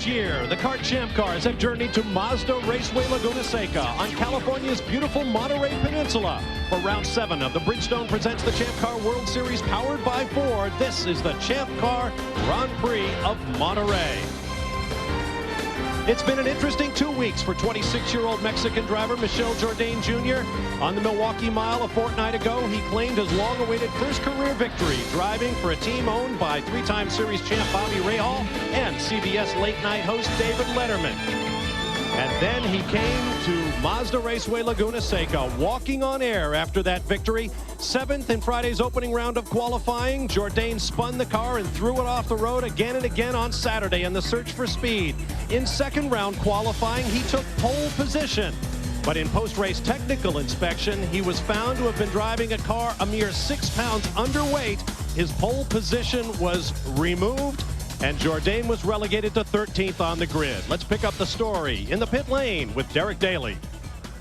this year, the kart champ cars have journeyed to Mazda Raceway Laguna Seca on California's beautiful Monterey Peninsula. For round 7 of the Bridgestone Presents the Champ Car World Series powered by Ford, this is the Champ Car Grand Prix of Monterey. It's been an interesting 2 weeks for 26-year-old Mexican driver Michel Jourdain Jr. On the Milwaukee Mile a fortnight ago, he claimed his long-awaited first career victory, driving for a team owned by 3-time series champ Bobby Rahal and CBS late-night host David Letterman. And then he came to Mazda Raceway Laguna Seca, walking on air after that victory. 7th in Friday's opening round of qualifying, Jourdain spun the car and threw it off the road again and again on Saturday in the search for speed. In second round qualifying, he took pole position. But in post-race technical inspection, he was found to have been driving a car a mere 6 pounds underweight. His pole position was removed, and Jourdain was relegated to 13th on the grid. Let's pick up the story in the pit lane with Derek Daly.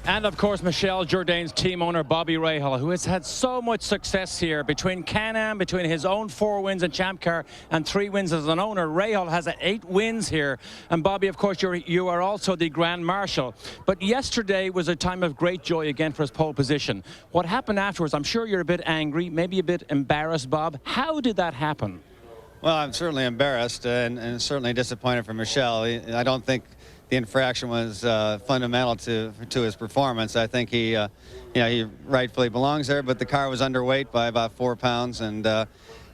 And of course, Michel Jourdain's team owner, Bobby Rahal, who has had so much success here between Can-Am, between his own 4 wins in Champ Car and 3 wins as an owner. Rahal has 8 wins here. And Bobby, of course, you are also the Grand Marshal. But yesterday was a time of great joy again for his pole position. What happened afterwards, I'm sure you're a bit angry, maybe a bit embarrassed, Bob. How did that happen? Well, I'm certainly embarrassed and certainly disappointed for Michel. I don't think the infraction was fundamental to his performance. I think he rightfully belongs there, but the car was underweight by about 4 pounds, and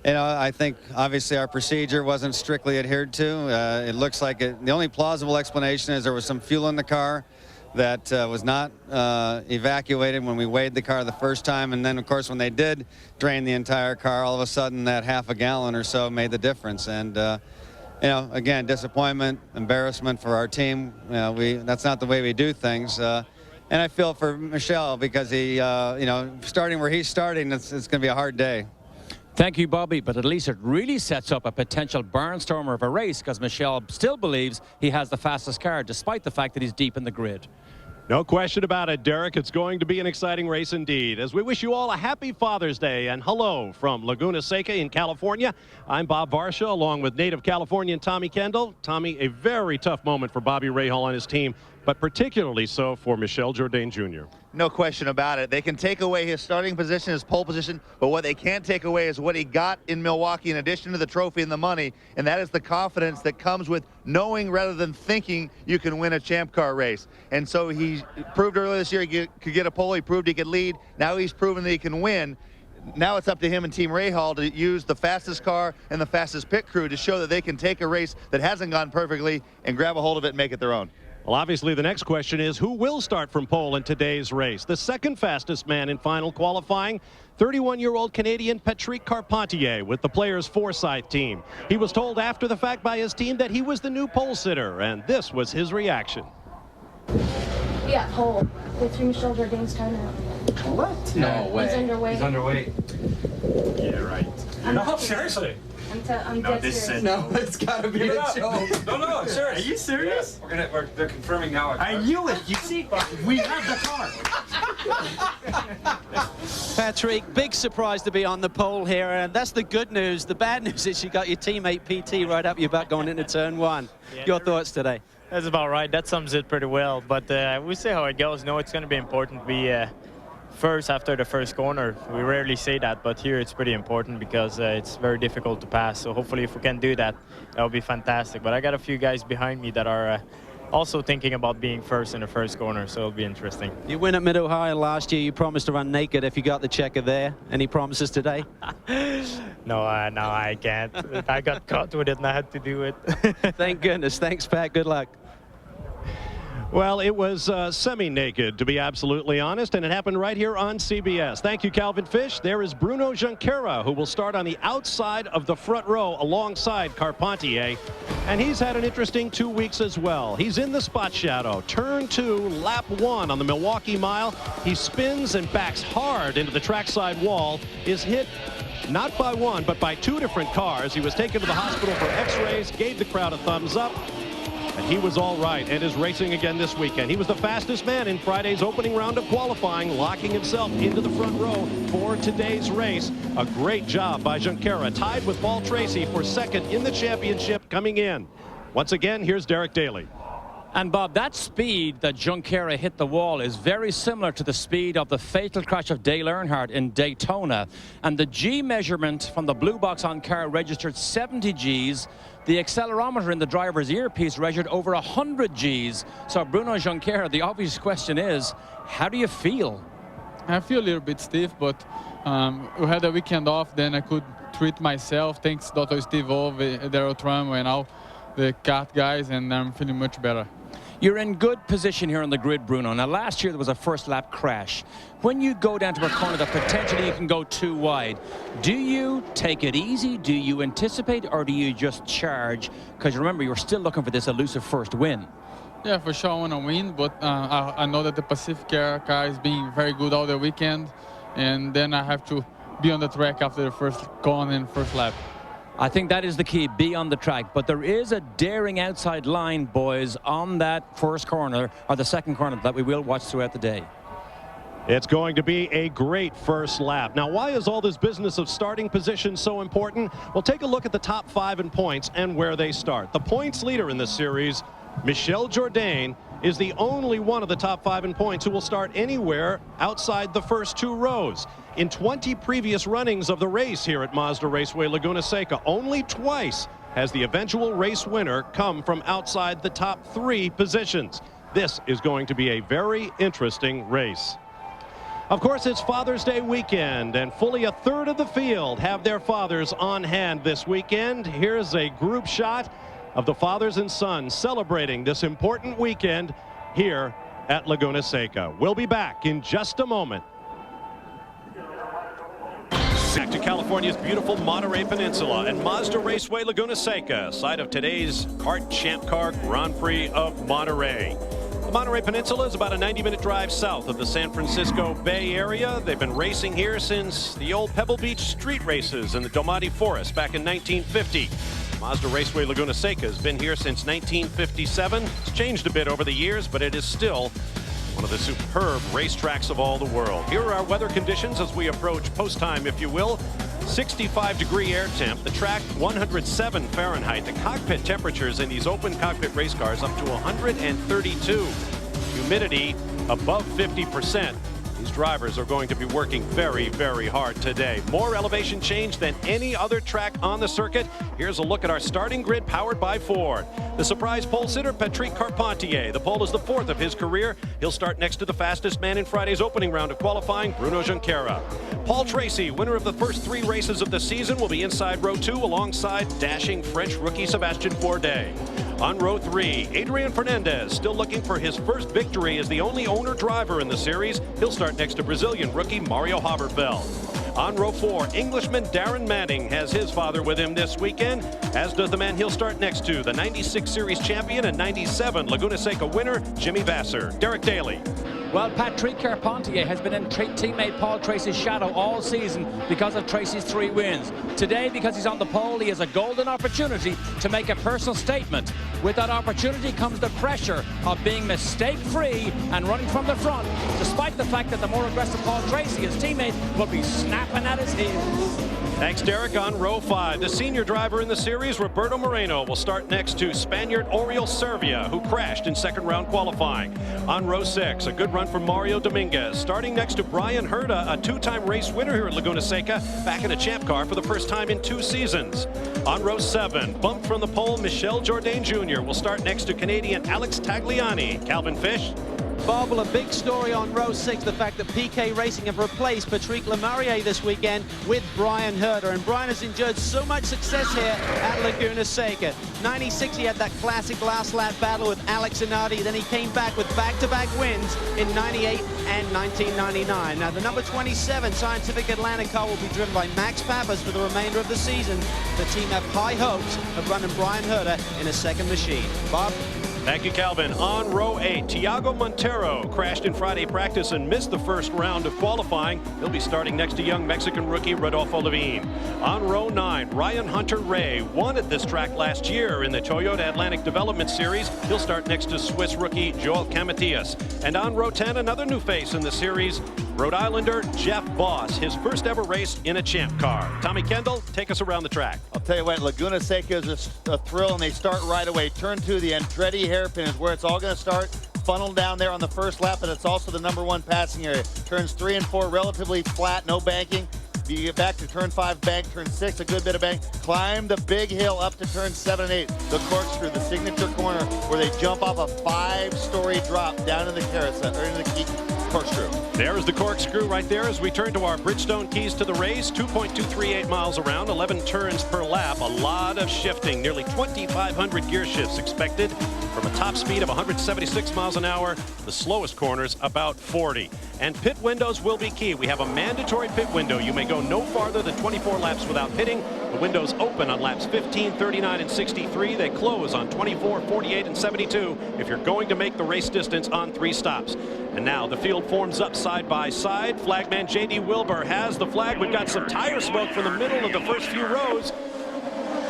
I think obviously our procedure wasn't strictly adhered to. It looks like the only plausible explanation is there was some fuel in the car that was not evacuated when we weighed the car the first time, and then of course when they did drain the entire car, all of a sudden that half a gallon or so made the difference. And again, disappointment, embarrassment for our team. That's not the way we do things. And I feel for Michel because he, starting where he's starting, it's going to be a hard day. Thank you, Bobby, but at least it really sets up a potential barnstormer of a race because Michel still believes he has the fastest car, despite the fact that he's deep in the grid. No question about it, Derek. It's going to be an exciting race indeed. As we wish you all a happy Father's Day and hello from Laguna Seca in California. I'm Bob Varsha along with native Californian Tommy Kendall. Tommy, a very tough moment for Bobby Rahal and his team, but particularly so for Michel Jourdain Jr. No question about it. They can take away his starting position, his pole position, but what they can't take away is what he got in Milwaukee in addition to the trophy and the money, and that is the confidence that comes with knowing rather than thinking you can win a Champ Car race. And so he proved earlier this year he could get a pole, he proved he could lead, now he's proven that he can win. Now it's up to him and Team Rahal to use the fastest car and the fastest pit crew to show that they can take a race that hasn't gone perfectly and grab a hold of it and make it their own. Well, obviously, the next question is who will start from pole in today's race? The second fastest man in final qualifying, 31-year-old Canadian Patrick Carpentier with the Players Forsyth team. He was told after the fact by his team that he was the new pole sitter, and this was his reaction. Yeah, pole. They threw Michel Jourdain's car now. What? No way. He's underweight. He's underweight. Yeah, right. No, seriously. I'm dead serious. No, it's got to be a joke. No, I'm serious. Are you serious? Yeah. They're confirming now. I knew it. You see, we have the car. Patrick, big surprise to be on the pole here, and that's the good news. The bad news is you got your teammate PT right up your butt going into turn 1. Yeah, your thoughts today? That's about right. That sums it pretty well. But we'll see how it goes. No, it's going to be important to be first after the first corner. We rarely say that, but here it's pretty important because it's very difficult to pass. So hopefully if we can do that, that'll be fantastic. But I got a few guys behind me that are also thinking about being first in the first corner, so it'll be interesting. You win at Mid-Ohio last year. You promised to run naked if you got the checker there. Any promises today? No, I can't. I got caught with it and I had to do it. Thank goodness. Thanks, Pat. Good luck. Well, it was semi-naked, to be absolutely honest, and it happened right here on CBS. Thank you, Calvin Fish. There is Bruno Junqueira, who will start on the outside of the front row alongside Carpentier. And he's had an interesting 2 weeks as well. He's in the spot shadow. Turn 2, lap 1 on the Milwaukee Mile. He spins and backs hard into the trackside wall. Is hit not by one, but by 2 different cars. He was taken to the hospital for x-rays, gave the crowd a thumbs up. And he was all right and is racing again this weekend. He was the fastest man in Friday's opening round of qualifying, locking himself into the front row for today's race. A great job by Junqueira, tied with Paul Tracy for second in the championship coming in. Once again, here's Derek Daly. And Bob, that speed that Junqueira hit the wall is very similar to the speed of the fatal crash of Dale Earnhardt in Daytona. And the G measurement from the blue box on car registered 70 Gs. The accelerometer in the driver's earpiece registered over 100 Gs. So Bruno Junqueira, the obvious question is, how do you feel? I feel a little bit stiff, but we had a weekend off, then I could treat myself. Thanks Dr. Steve Ove, Daryl Trumbo, and all the kart guys, and I'm feeling much better. You're in good position here on the grid, Bruno. Now, last year there was a first lap crash. When you go down to a corner that potentially you can go too wide, do you take it easy? Do you anticipate, or do you just charge? Because remember, you're still looking for this elusive first win. Yeah, for sure I want to win, but I know that the Pacific car is being very good all the weekend, and then I have to be on the track after the first corner and first lap. I think that is the key, be on the track. But there is a daring outside line, boys, on that first corner, or the second corner, that we will watch throughout the day. It's going to be a great first lap. Now, why is all this business of starting position so important? Well, take a look at the top 5 in points and where they start. The points leader in this series, Michel Jourdain, is the only one of the top 5 in points who will start anywhere outside the first 2 rows. In 20 previous runnings of the race here at Mazda Raceway Laguna Seca, only twice has the eventual race winner come from outside the top 3 positions. This is going to be a very interesting race. Of course, it's Father's Day weekend, and fully a third of the field have their fathers on hand this weekend. Here's a group shot of the fathers and sons celebrating this important weekend here at Laguna Seca. We'll be back in just a moment. Back to California's beautiful Monterey Peninsula and Mazda Raceway Laguna Seca, site of today's Kart Champ Car Grand Prix of Monterey. The Monterey Peninsula is about a 90-minute drive south of the San Francisco Bay Area. They've been racing here since the old Pebble Beach street races in the Domati Forest back in 1950. Mazda Raceway Laguna Seca has been here since 1957. It's changed a bit over the years, but it is still one of the superb racetracks of all the world. Here are our weather conditions as we approach post time, if you will. 65-degree air temp, the track 107 Fahrenheit. The cockpit temperatures in these open cockpit race cars up to 132. Humidity above 50%. These drivers are going to be working very, very hard today. More elevation change than any other track on the circuit. Here's a look at our starting grid powered by Ford. The surprise pole sitter, Patrick Carpentier. The pole is the 4th of his career. He'll start next to the fastest man in Friday's opening round of qualifying, Bruno Junqueira. Paul Tracy, winner of the first 3 races of the season, will be inside row 2 alongside dashing French rookie Sébastien Bourdais. On row 3, Adrian Fernandez, still looking for his first victory as the only owner driver in the series. He'll start next to Brazilian rookie Mario Haberfeld. On row 4, Englishman Darren Manning has his father with him this weekend, as does the man he'll start next to, the 96 Series champion and 97 Laguna Seca winner, Jimmy Vasser. Derek Daly. Well, Patrick Carpentier has been in teammate Paul Tracy's shadow all season because of Tracy's 3 wins. Today, because he's on the pole, he has a golden opportunity to make a personal statement. With that opportunity comes the pressure of being mistake-free and running from the front, despite the fact that the more aggressive Paul Tracy, his teammate, will be snapping at his heels. Thanks, Derek. On row 5, the senior driver in the series, Roberto Moreno, will start next to Spaniard Oriol Servia, who crashed in second-round qualifying. On row 6, a good run for Mario Dominguez, starting next to Brian Herta, a 2-time race winner here at Laguna Seca, back in a champ car for the first time in 2 seasons. On row 7, bumped from the pole, Michel Jourdain Jr. will start next to Canadian Alex Tagliani. Calvin Fish. Bob, well, a big story on row 6, the fact that PK Racing have replaced Patrick Lemarrier this weekend with Brian Herta. And Brian has enjoyed so much success here at Laguna Seca. 96, he had that classic last lap battle with Alex Zanardi. Then he came back with back-to-back wins in 98 and 1999. Now, the number 27 Scientific Atlanta car will be driven by Max Pappas for the remainder of the season. The team have high hopes of running Brian Herta in a second machine. Bob? Thank you, Calvin. On row 8, Tiago Montero crashed in Friday practice and missed the first round of qualifying. He'll be starting next to young Mexican rookie Rodolfo Levine. On row 9, Ryan Hunter-Reay won at this track last year in the Toyota Atlantic Development Series. He'll start next to Swiss rookie Joel Camatias. And on row 10, another new face in the series, Rhode Islander Jeff Boss, his first ever race in a Champ car. Tommy Kendall, take us around the track. I'll tell you what, Laguna Seca is a thrill, and they start right away. Turn 2, the Andretti hairpin is where it's all going to start. Funnel down there on the first lap, and it's also the #1 passing area. Turns 3 and 4 relatively flat, no banking. You get back to turn 5, bank, turn 6, a good bit of bank. Climb the big hill up to turn 7 and 8. The corkscrew, the signature corner, where they jump off a 5-story drop down in the carousel, or into the corkscrew. There's the corkscrew right there as we turn to our Bridgestone keys to the race. 2.238 miles around, 11 turns per lap. A lot of shifting, nearly 2,500 gear shifts expected from a top speed of 176 miles an hour. The slowest corners about 40. And pit windows will be key. We have a mandatory pit window. You may go no farther than 24 laps without pitting. The windows open on laps 15, 39, and 63. They close on 24, 48, and 72 if you're going to make the race distance on 3 stops. And now the field forms up side by side. Flagman J.D. Wilbur has the flag. We've got some tire smoke from the middle of the first few rows.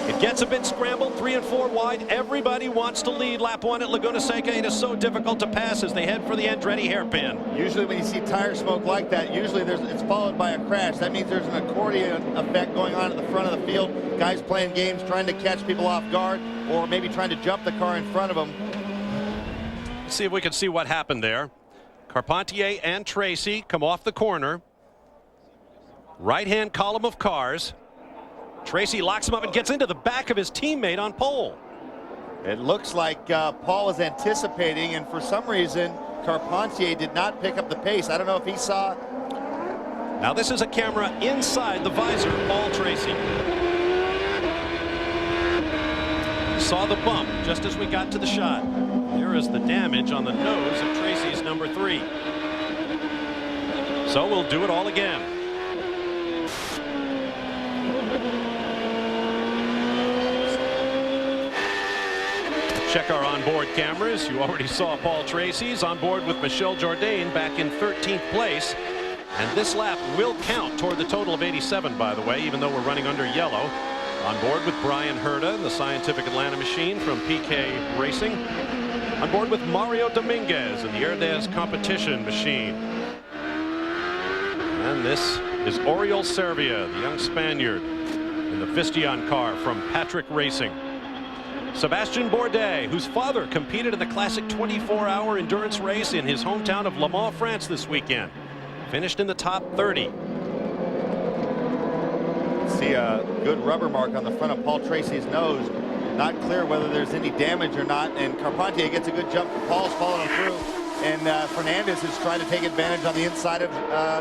It gets a bit scrambled, 3 and 4 wide. Everybody wants to lead lap 1 at Laguna Seca. It is so difficult to pass as they head for the Andretti hairpin. Usually when you see tire smoke like that, usually it's followed by a crash. That means there's an accordion effect going on at the front of the field. Guys playing games, trying to catch people off guard, or maybe trying to jump the car in front of them. Let's see if we can see what happened there. Carpentier and Tracy come off the corner. Right-hand column of cars. Tracy locks him up and gets into the back of his teammate on pole. It looks like Paul was anticipating, and for some reason Carpentier did not pick up the pace. I don't know if he saw. Now this is a camera inside the visor of Paul Tracy. He saw the bump just as we got to the shot. There is the damage on the nose of Tracy's #3. So we'll do it all again. Check our onboard cameras. You already saw Paul Tracy's on board with Michel Jourdain back in 13th place. And this lap will count toward the total of 87, by the way, even though we're running under yellow. On board with Brian Herta, the Scientific Atlanta machine from PK Racing. On board with Mario Dominguez in the Herdez competition machine. And this is Oriol Servia, the young Spaniard, in the Vistion car from Patrick Racing. Sebastian Bourdais, whose father competed in the classic 24-hour endurance race in his hometown of Le Mans, France this weekend. Finished in the top 30. See a good rubber mark on the front of Paul Tracy's nose. Not clear whether there's any damage or not, and Carpentier gets a good jump. Paul's following him through, and Fernandez is trying to take advantage on the inside of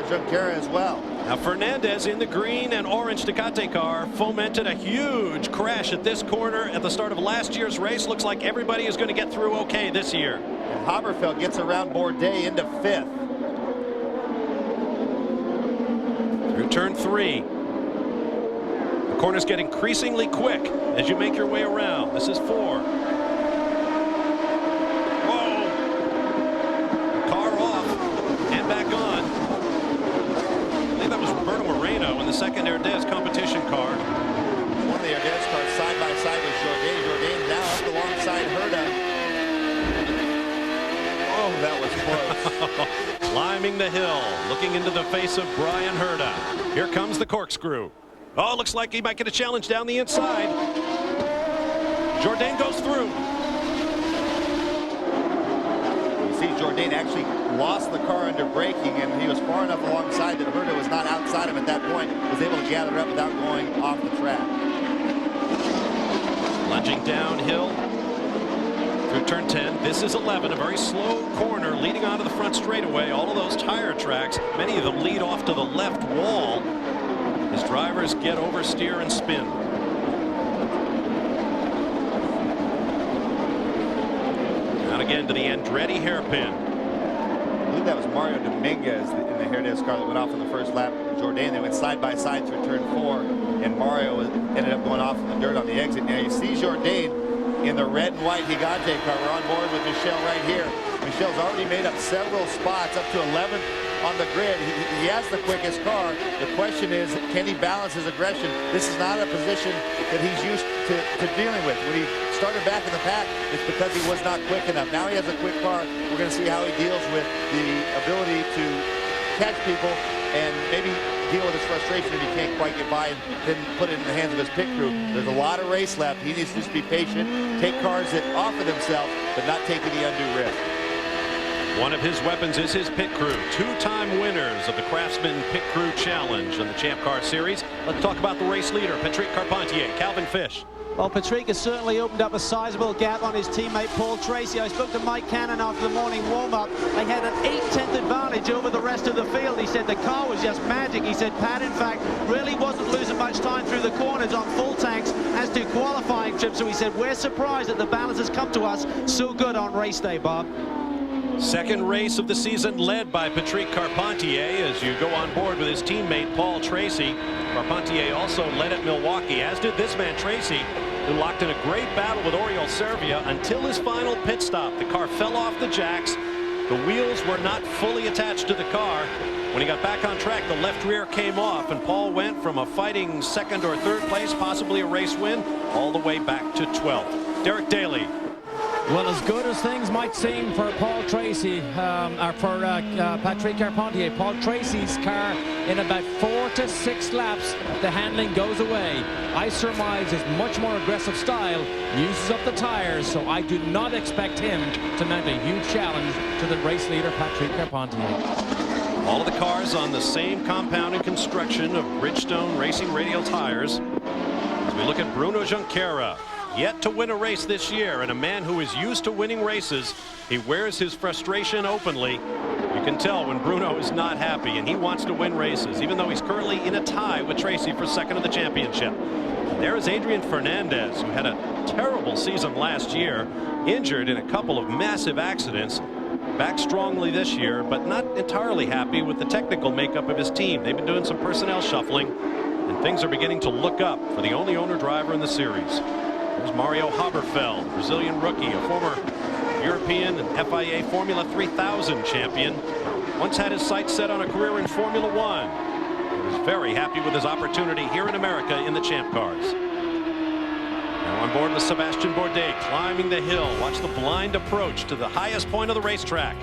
Junqueira as well. Now Fernandez in the green and orange Ducati car fomented a huge crash at this corner at the start of last year's race. Looks like everybody is going to get through okay this year. And Haberfeld gets around Bourdais into 5th. Through turn 3. The corners get increasingly quick as you make your way around. This is 4. Whoa! Car off and back on. That was Roberto Moreno in the second Herdez competition car. One of the Herdez cars side by side with Jourdain. Jourdain now up alongside Herta. Oh, that was close. Climbing the hill, looking into the face of Brian Herta. Here comes the corkscrew. Oh, looks like he might get a challenge down the inside. Jourdain goes through. You see Jourdain actually lost the car under braking, and he was far enough alongside that Herta was not outside him at that point, was able to gather up without going off the track. Lunging downhill through turn 10. This is 11, a very slow corner leading onto the front straightaway. All of those tire tracks, many of them lead off to the left wall as drivers get oversteer and spin. Out again to the Andretti hairpin. I believe that was Mario Dominguez in the Herdez car that went off in the first lap. Jourdain, they went side by side through turn 4, and Mario ended up going off in the dirt on the exit. Now you see Jourdain in the red and white Higante car. We're on board with Michel right here. Michel's already made up several spots, up to 11th on the grid. He has the quickest car. The question is, can he balance his aggression? This is not a position that he's used to dealing with. When he started back in the pack, it's because he was not quick enough. Now he has a quick car. We're going to see how he deals with the ability to catch people and maybe deal with his frustration if he can't quite get by and then put it in the hands of his pit crew. There's a lot of race left. He needs to just be patient, take cars that offer themselves, but not take any undue risk. One of his weapons is his pit crew. Two-time winners of the Craftsman Pit Crew Challenge in the Champ Car Series. Let's talk about the race leader, Patrick Carpentier, Calvin Fish. Well, Patrick has certainly opened up a sizable gap on his teammate Paul Tracy. I spoke to Mike Cannon after the morning warm-up. They had an 8/10 advantage over the rest of the field. He said the car was just magic. He said Pat, in fact, really wasn't losing much time through the corners on full tanks as to qualifying trips. So he said, we're surprised that the balance has come to us so good on race day, Bob. Second race of the season led by Patrick Carpentier as you go on board with his teammate Paul Tracy. Carpentier also led at Milwaukee, as did this man Tracy, who locked in a great battle with Oriol Servia until his final pit stop. The car fell off the jacks. The wheels were not fully attached to the car. When he got back on track, the left rear came off, and Paul went from a fighting second or third place, possibly a race win, all the way back to 12th. Derek Daly. Well, as good as things might seem for Paul Tracy, or for Patrick Carpentier, Paul Tracy's car, in about 4 to 6 laps, the handling goes away. I surmise his much more aggressive style uses up the tires, so I do not expect him to mount a huge challenge to the race leader, Patrick Carpentier. All of the cars on the same compound and construction of Bridgestone Racing Radial tires. As we look at Bruno Junqueira, yet to win a race this year, and a man who is used to winning races. He wears his frustration openly. You can tell when Bruno is not happy, and he wants to win races, even though he's currently in a tie with Tracy for second of the championship. There is Adrian Fernandez, who had a terrible season last year, injured in a couple of massive accidents. Back strongly this year, but not entirely happy with the technical makeup of his team. They've been doing some personnel shuffling, and things are beginning to look up for the only owner driver in the series. There's Mario Haberfeld, Brazilian rookie, a former European and FIA Formula 3000 champion. Once had his sights set on a career in Formula One. He was very happy with his opportunity here in America in the Champ Cars. Now on board with Sebastian Bourdais, climbing the hill. Watch the blind approach to the highest point of the racetrack.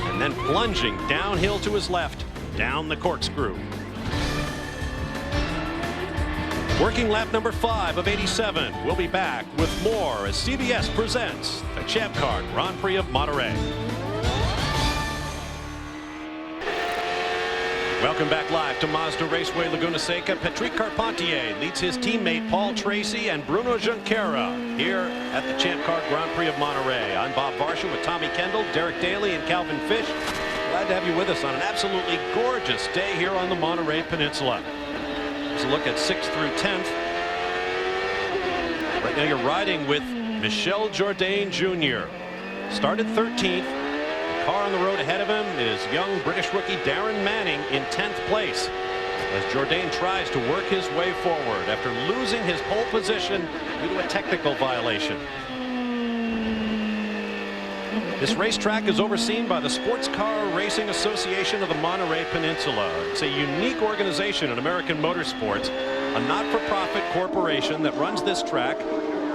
And then plunging downhill to his left, down the corkscrew. Working lap number 5 of 87. We'll be back with more as CBS presents the Champ Car Grand Prix of Monterey. Welcome back live to Mazda Raceway Laguna Seca. Patrick Carpentier leads his teammate Paul Tracy and Bruno Junqueira here at the Champ Car Grand Prix of Monterey. I'm Bob Varsha with Tommy Kendall, Derek Daly, and Calvin Fish. Glad to have you with us on an absolutely gorgeous day here on the Monterey Peninsula. Let's look at 6th through 10th. Right now you're riding with Michel Jourdain Jr. Started 13th. The car on the road ahead of him is young British rookie Darren Manning in 10th place, as Jourdain tries to work his way forward after losing his pole position due to a technical violation. This racetrack is overseen by the Sports Car Racing Association of the Monterey Peninsula. It's a unique organization in American motorsports, a not-for-profit corporation that runs this track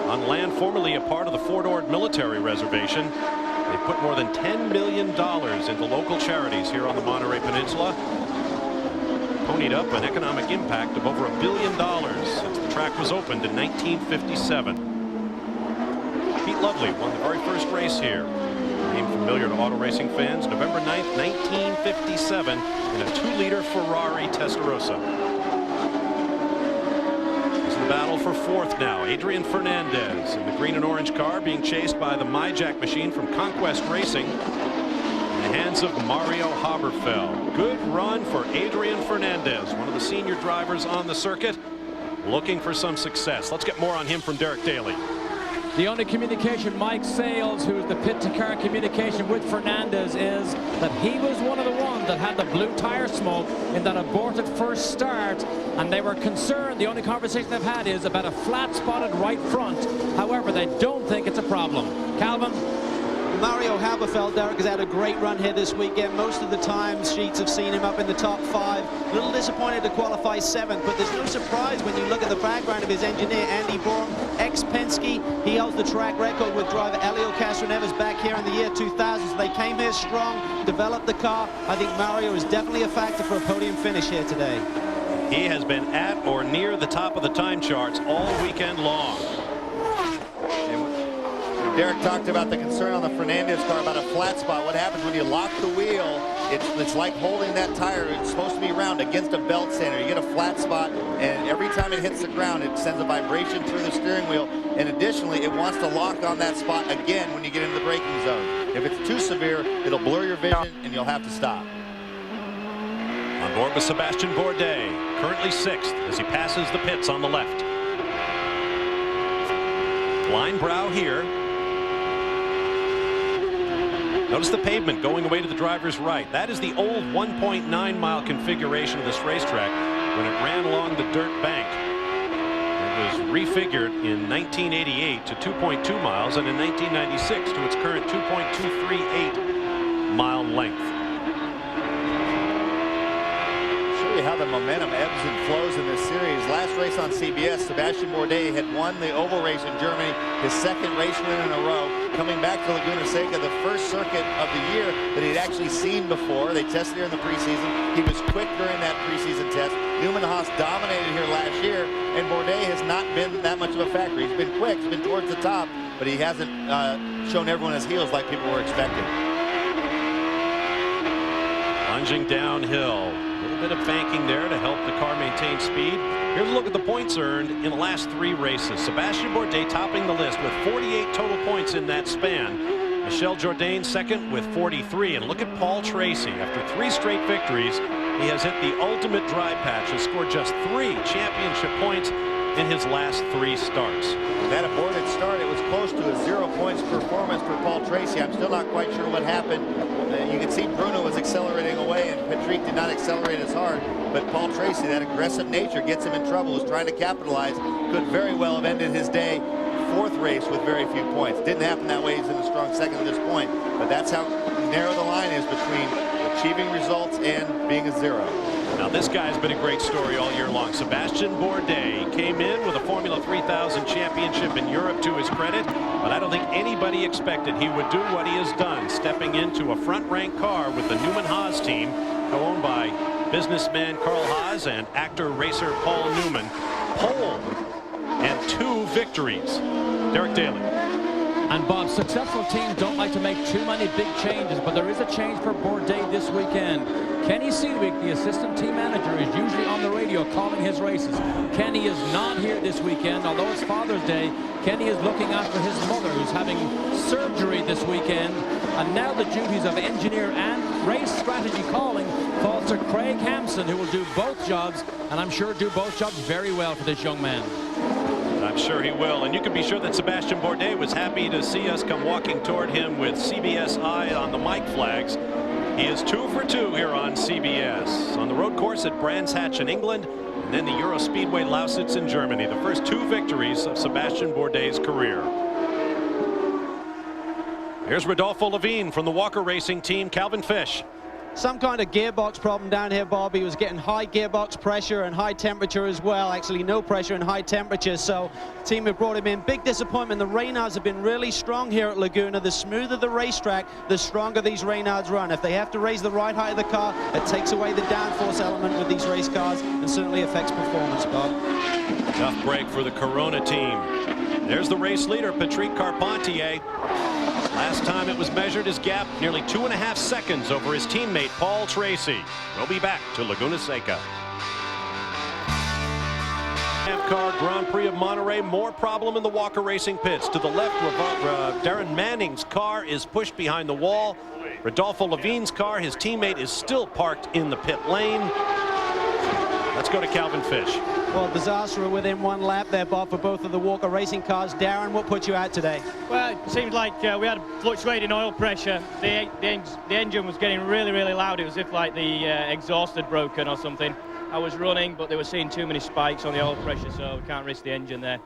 on land formerly a part of the Fort Ord Military Reservation. They've put more than $10 million into local charities here on the Monterey Peninsula. Ponied up an economic impact of over $1 billion since the track was opened in 1957. Pete Lovely won the very first race here. Name familiar to auto racing fans, November 9th, 1957, in a 2-liter Ferrari Testarossa. It's the battle for 4th now. Adrian Fernandez in the green and orange car being chased by the MyJack machine from Conquest Racing in the hands of Mario Haberfeld. Good run for Adrian Fernandez, one of the senior drivers on the circuit, looking for some success. Let's get more on him from Derek Daly. The only communication Mike Sales, who's the pit-to-car communication with Fernandez, is that he was one of the ones that had the blue tire smoke in that aborted first start, and they were concerned. The only conversation they've had is about a flat-spotted right front. However, they don't think it's a problem. Calvin? Mario Haberfeld, Derek, has had a great run here this weekend. Most of the time, sheets have seen him up in the top 5. A little disappointed to qualify 7th, but there's no surprise when you look at the background of his engineer, Andy Bourne, ex-Penske. He holds the track record with driver Elio Castroneves and Evers back here in the year 2000. So they came here strong, developed the car. I think Mario is definitely a factor for a podium finish here today. He has been at or near the top of the time charts all weekend long. Derek talked about the concern on the Fernandez car about a flat spot. What happens when you lock the wheel? It's like holding that tire. It's supposed to be round against a belt sander. You get a flat spot, and every time it hits the ground, it sends a vibration through the steering wheel. And additionally, it wants to lock on that spot again when you get into the braking zone. If it's too severe, it'll blur your vision, and you'll have to stop. On board with Sebastian Bourdais, currently 6th as he passes the pits on the left. Blind brow here. Notice the pavement going away to the driver's right. That is the old 1.9-mile configuration of this racetrack when it ran along the dirt bank. It was refigured in 1988 to 2.2 miles and in 1996 to its current 2.238-mile length. How the momentum ebbs and flows in this series. Last race on CBS, Sebastian Bourdais had won the oval race in Germany, his 2nd race win in a row. Coming back to Laguna Seca, the first circuit of the year that he'd actually seen before. They tested here in the preseason. He was quick during that preseason test. Newman Haas dominated here last year, and Bourdais has not been that much of a factor. He's been quick, he's been towards the top, but he hasn't shown everyone his heels like people were expecting. Plunging downhill. A little bit of banking there to help the car maintain speed. Here's a look at the points earned in the last 3 races. Sebastian Bourdais topping the list with 48 total points in that span. Michel Jourdain second with 43. And look at Paul Tracy. After 3 straight victories, he has hit the ultimate dry patch. Has scored just 3 championship points in his last 3 starts. That aborted start, it was close to a 0 points performance for Paul Tracy. I'm still not quite sure what happened. You can see Bruno was accelerating away and Patrick did not accelerate as hard, but Paul Tracy, that aggressive nature, gets him in trouble, was trying to capitalize, could very well have ended his day 4th race with very few points. Didn't happen that way. He's in a strong 2nd at this point, but that's how narrow the line is between achieving results and being a 0. Now this guy's been a great story all year long. Sebastian Bourdais came in with a Formula 3000 championship in Europe to his credit, but I don't think anybody expected he would do what he has done, stepping into a front-rank car with the Newman Haas team, owned by businessman Carl Haas and actor racer Paul Newman. Pole and 2 victories. Derek Daly. And Bob, successful teams don't like to make too many big changes, but there is a change for Bourdais this weekend. Kenny Seawick, the assistant team manager, is usually on the radio calling his races. Kenny is not here this weekend, although it's Father's Day. Kenny is looking after his mother, who's having surgery this weekend. And now the duties of engineer and race strategy calling falls to Craig Hampson, who will do both jobs, and I'm sure do both jobs very well for this young man. I'm sure he will, and you can be sure that Sebastian Bourdais was happy to see us come walking toward him with CBS Eye on the mic flags. He is 2 for 2 here on CBS. On the road course at Brands Hatch in England, and then the Euro Speedway Lausitz in Germany. The first 2 victories of Sebastian Bourdais' career. Here's Rodolfo Levine from the Walker Racing team, Calvin Fish. Some kind of gearbox problem down here, Bob. He was getting high gearbox pressure and high temperature as well. Actually, no pressure and high temperature. So, team have brought him in. Big disappointment. The Reynards have been really strong here at Laguna. The smoother the racetrack, the stronger these Reynards run. If they have to raise the right height of the car, it takes away the downforce element with these race cars and certainly affects performance, Bob. Tough break for the Corona team. There's the race leader, Patrick Carpentier. Last time it was measured, his gap nearly 2.5 seconds over his teammate Paul Tracy. We'll be back to Laguna Seca. Car Grand Prix of Monterey, more problem in the Walker Racing pits. To the left, Darren Manning's car is pushed behind the wall. Rodolfo Levine's car, his teammate, is still parked in the pit lane. Let's go to Calvin Fish. Well, disaster within 1 lap there, Bob, for both of the Walker Racing cars. Darren, what put you out today? Well, it seemed like we had fluctuating oil pressure. The engine was getting really, really loud. It was as if like the exhaust had broken or something. I was running, but they were seeing too many spikes on the oil pressure, so we can't risk the engine there.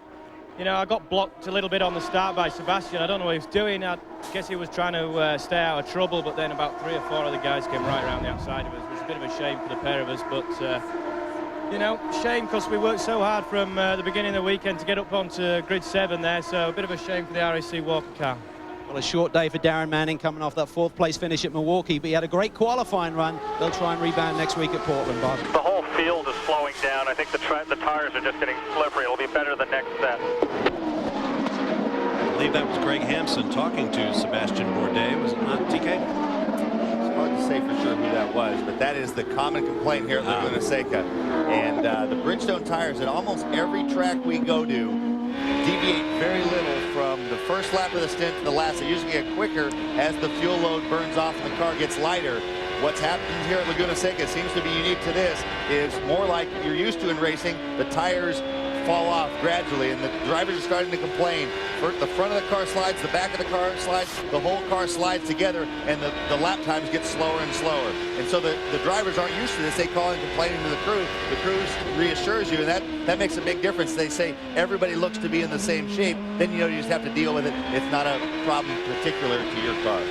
You know, I got blocked a little bit on the start by Sebastian. I don't know what he was doing. I guess he was trying to stay out of trouble, but then about 3 or 4 other guys came right around the outside of us, which was a bit of a shame for the pair of us, but you know, shame because we worked so hard from the beginning of the weekend to get up onto grid 7 there, so a bit of a shame for the RAC Walker car. Well, a short day for Darren Manning coming off that 4th place finish at Milwaukee, but he had a great qualifying run. They'll try and rebound next week at Portland, Bob. The whole field is slowing down. I think the tires are just getting slippery. It'll be better the next set. I believe that was Greg Hampson talking to Sebastian Bourdais, was it not, TK? It's hard to say for sure who that was, but that is the common complaint here at Laguna Seca. And the Bridgestone tires at almost every track we go to deviate very little from the first lap of the stint to the last. They usually get quicker as the fuel load burns off and the car gets lighter. What's happened here at Laguna Seca seems to be unique to this, is more like you're used to in racing. The tires fall off gradually, and the drivers are starting to complain. The front of the car slides, the back of the car slides, the whole car slides together, and the lap times get slower and slower. And so the drivers aren't used to this. They call and complaining to the crew. The crew reassures you, and that makes a big difference. They say everybody looks to be in the same shape. Then you know you just have to deal with it. It's not a problem particular to your car.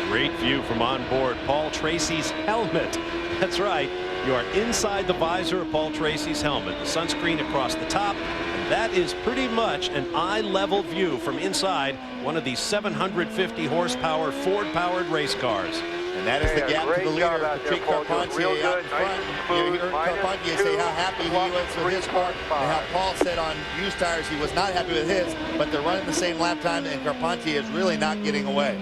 Great view from on board Paul Tracy's helmet. That's right. You are inside the visor of Paul Tracy's helmet. The sunscreen across the top. And that is pretty much an eye-level view from inside one of these 750 horsepower Ford-powered race cars. And that is the gap to the leader, Patrick Carpentier out in front. You heard Carpentier say how happy he was with his car, and how Paul said on used tires he was not happy with his, but they're running the same lap time, and Carpentier is really not getting away.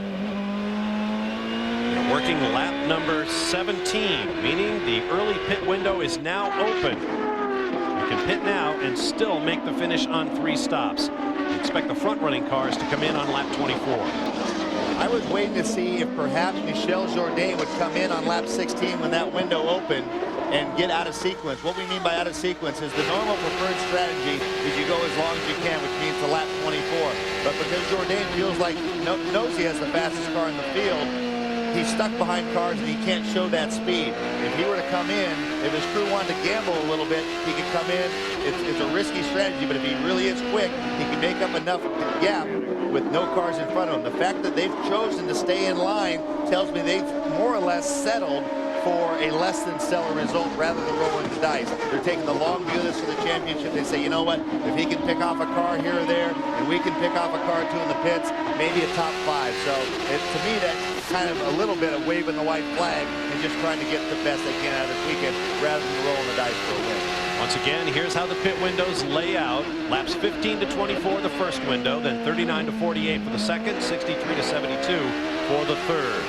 Working lap number 17, meaning the early pit window is now open. You can pit now and still make the finish on 3 stops. Expect the front-running cars to come in on lap 24. I was waiting to see if perhaps Michel Jourdain would come in on lap 16 when that window opened and get out of sequence. What we mean by out of sequence is the normal preferred strategy is you go as long as you can, which means to lap 24. But because Jourdain feels like knows he has the fastest car in the field, he's stuck behind cars and he can't show that speed. If he were to come in, if his crew wanted to gamble a little bit, he could come in. It's a risky strategy, but if he really is quick, he can make up enough gap with no cars in front of him. The fact that they've chosen to stay in line tells me they've more or less settled for a less than stellar result rather than rolling the dice. They're taking the long view of this for the championship. They say, you know what, if he can pick off a car here or there, and we can pick off a car or 2 in the pits, maybe a top 5. So to me, that's kind of a little bit of waving the white flag and just trying to get the best they can out of this weekend rather than rolling the dice for a win. Once again, here's how the pit windows lay out. Laps 15 to 24 the first window, then 39 to 48 for the second, 63 to 72 for the third.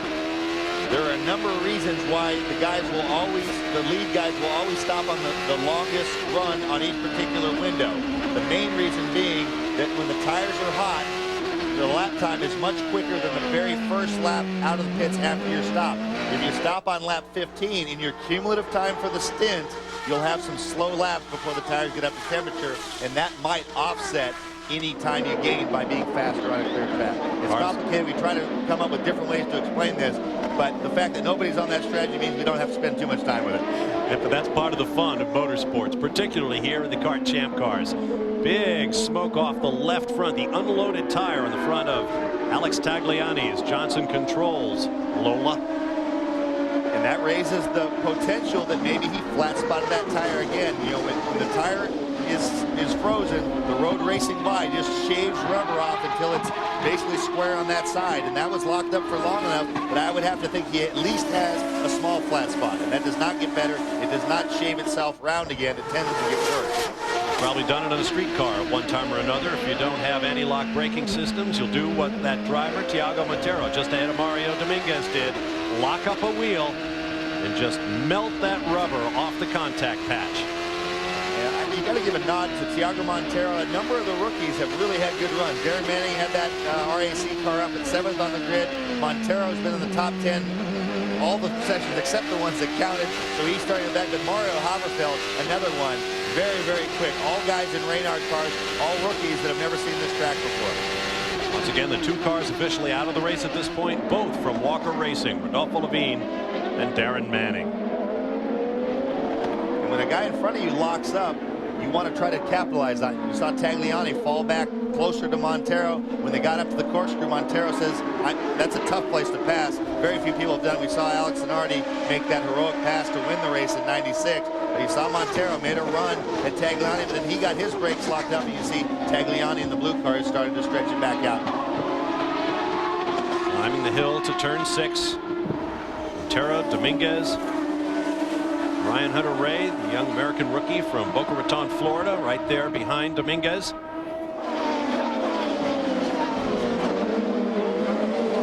There are a number of reasons why the lead guys will always stop on the longest run on each particular window. The main reason being that when the tires are hot, the lap time is much quicker than the very first lap out of the pits after your stop. If you stop on lap 15 in your cumulative time for the stint, you'll have some slow laps before the tires get up to temperature, and that might offset any time you gain by being faster on a clear track. It's complicated. We try to come up with different ways to explain this, but the fact that nobody's on that strategy means we don't have to spend too much time with it. Yeah, but that's part of the fun of motorsports, particularly here in the kart champ cars. Big smoke off the left front, the unloaded tire on the front of Alex Tagliani's Johnson Controls Lola. And that raises the potential that maybe he flat spotted that tire again. You know, when the tire is frozen, the road racing by just shaves rubber off until it's basically square on that side, and that was locked up for long enough that I would have to think he at least has a small flat spot, and that does not get better. It does not shave itself round again. It tends to get worse. Probably done it on a street car at one time or another. If you don't have anti-lock braking systems, you'll do what that driver Thiago Montero just ahead of Mario Dominguez did: lock up a wheel and just melt that rubber off the contact patch. You got to give a nod to Thiago Montero. A number of the rookies have really had good runs. Darren Manning had that RAC car up at 7th on the grid. Montero's been in the top 10 all the sessions except the ones that counted. So he's starting with that. But Mario Haberfeld, another one, very, very quick. All guys in Reynard cars, all rookies that have never seen this track before. Once again, the 2 cars officially out of the race at this point, both from Walker Racing, Rodolfo Levine and Darren Manning. And when a guy in front of you locks up, you want to try to capitalize on it. You saw Tagliani fall back closer to Montero. When they got up to the corkscrew, Montero says, that's a tough place to pass. Very few people have done it. We saw Alex Zanardi make that heroic pass to win the race in '96. But you saw Montero made a run at Tagliani, but then he got his brakes locked up, and you see Tagliani in the blue car started to stretch it back out. hill to turn 6. Montero, Dominguez, Ryan Hunter-Reay, the young American rookie from Boca Raton, Florida, right there behind Dominguez.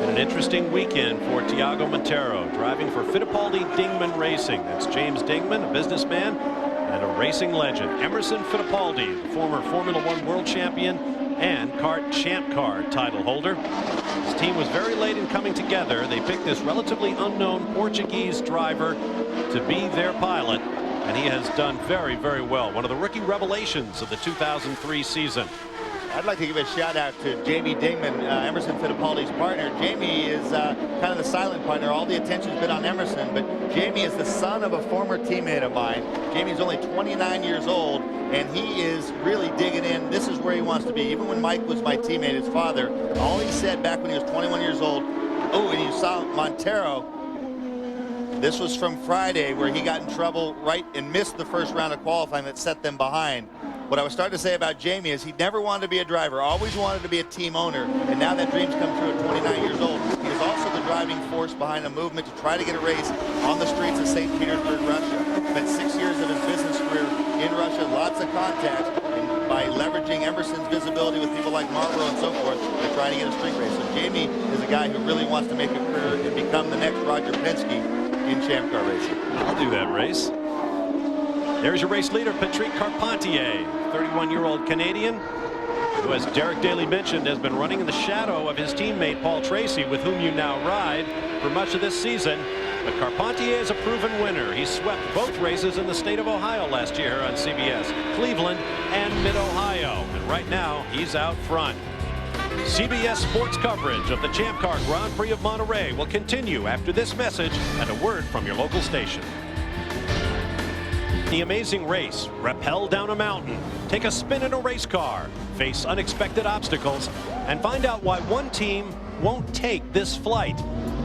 An interesting weekend for Tiago Montero, driving for Fittipaldi Dingman Racing. That's James Dingman, a businessman and a racing legend. Emerson Fittipaldi, the former Formula One world champion and kart champ car title holder. His team was very late in coming together. They picked this relatively unknown Portuguese driver to be their pilot, and he has done very, very well. One of the rookie revelations of the 2003 season. I'd like to give a shout out to Jamie Dingman, Emerson Fittipaldi's partner. Jamie is kind of the silent partner. All the attention's been on Emerson, but Jamie is the son of a former teammate of mine. Jamie's only 29 years old, and he is really digging in. This is where he wants to be. Even when Mike was my teammate, his father, all he said back when he was 21 years old, oh, and you saw Montero, this was from Friday where he got in trouble right and missed the first round of qualifying that set them behind. What I was starting to say about Jamie is he never wanted to be a driver, always wanted to be a team owner, and now that dream's come true at 29 years old. He is also the driving force behind a movement to try to get a race on the streets of St. Petersburg, Russia. Spent 6 years of his business career in Russia, lots of contacts, and by leveraging Emerson's visibility with people like Marlboro and so forth, they're trying to get a street race. So Jamie is a guy who really wants to make a career and become the next Roger Penske in Champ Car racing. I'll do that race. There's your race leader, Patrick Carpentier, 31-year-old Canadian, who, as Derek Daly mentioned, has been running in the shadow of his teammate Paul Tracy, with whom you now ride for much of this season. But Carpentier is a proven winner. He swept both races in the state of Ohio last year on CBS, Cleveland and Mid-Ohio. And right now, he's out front. CBS Sports coverage of the Champ Car Grand Prix of Monterey will continue after this message and a word from your local station. The amazing race, rappel down a mountain, take a spin in a race car, face unexpected obstacles, and find out why one team won't take this flight.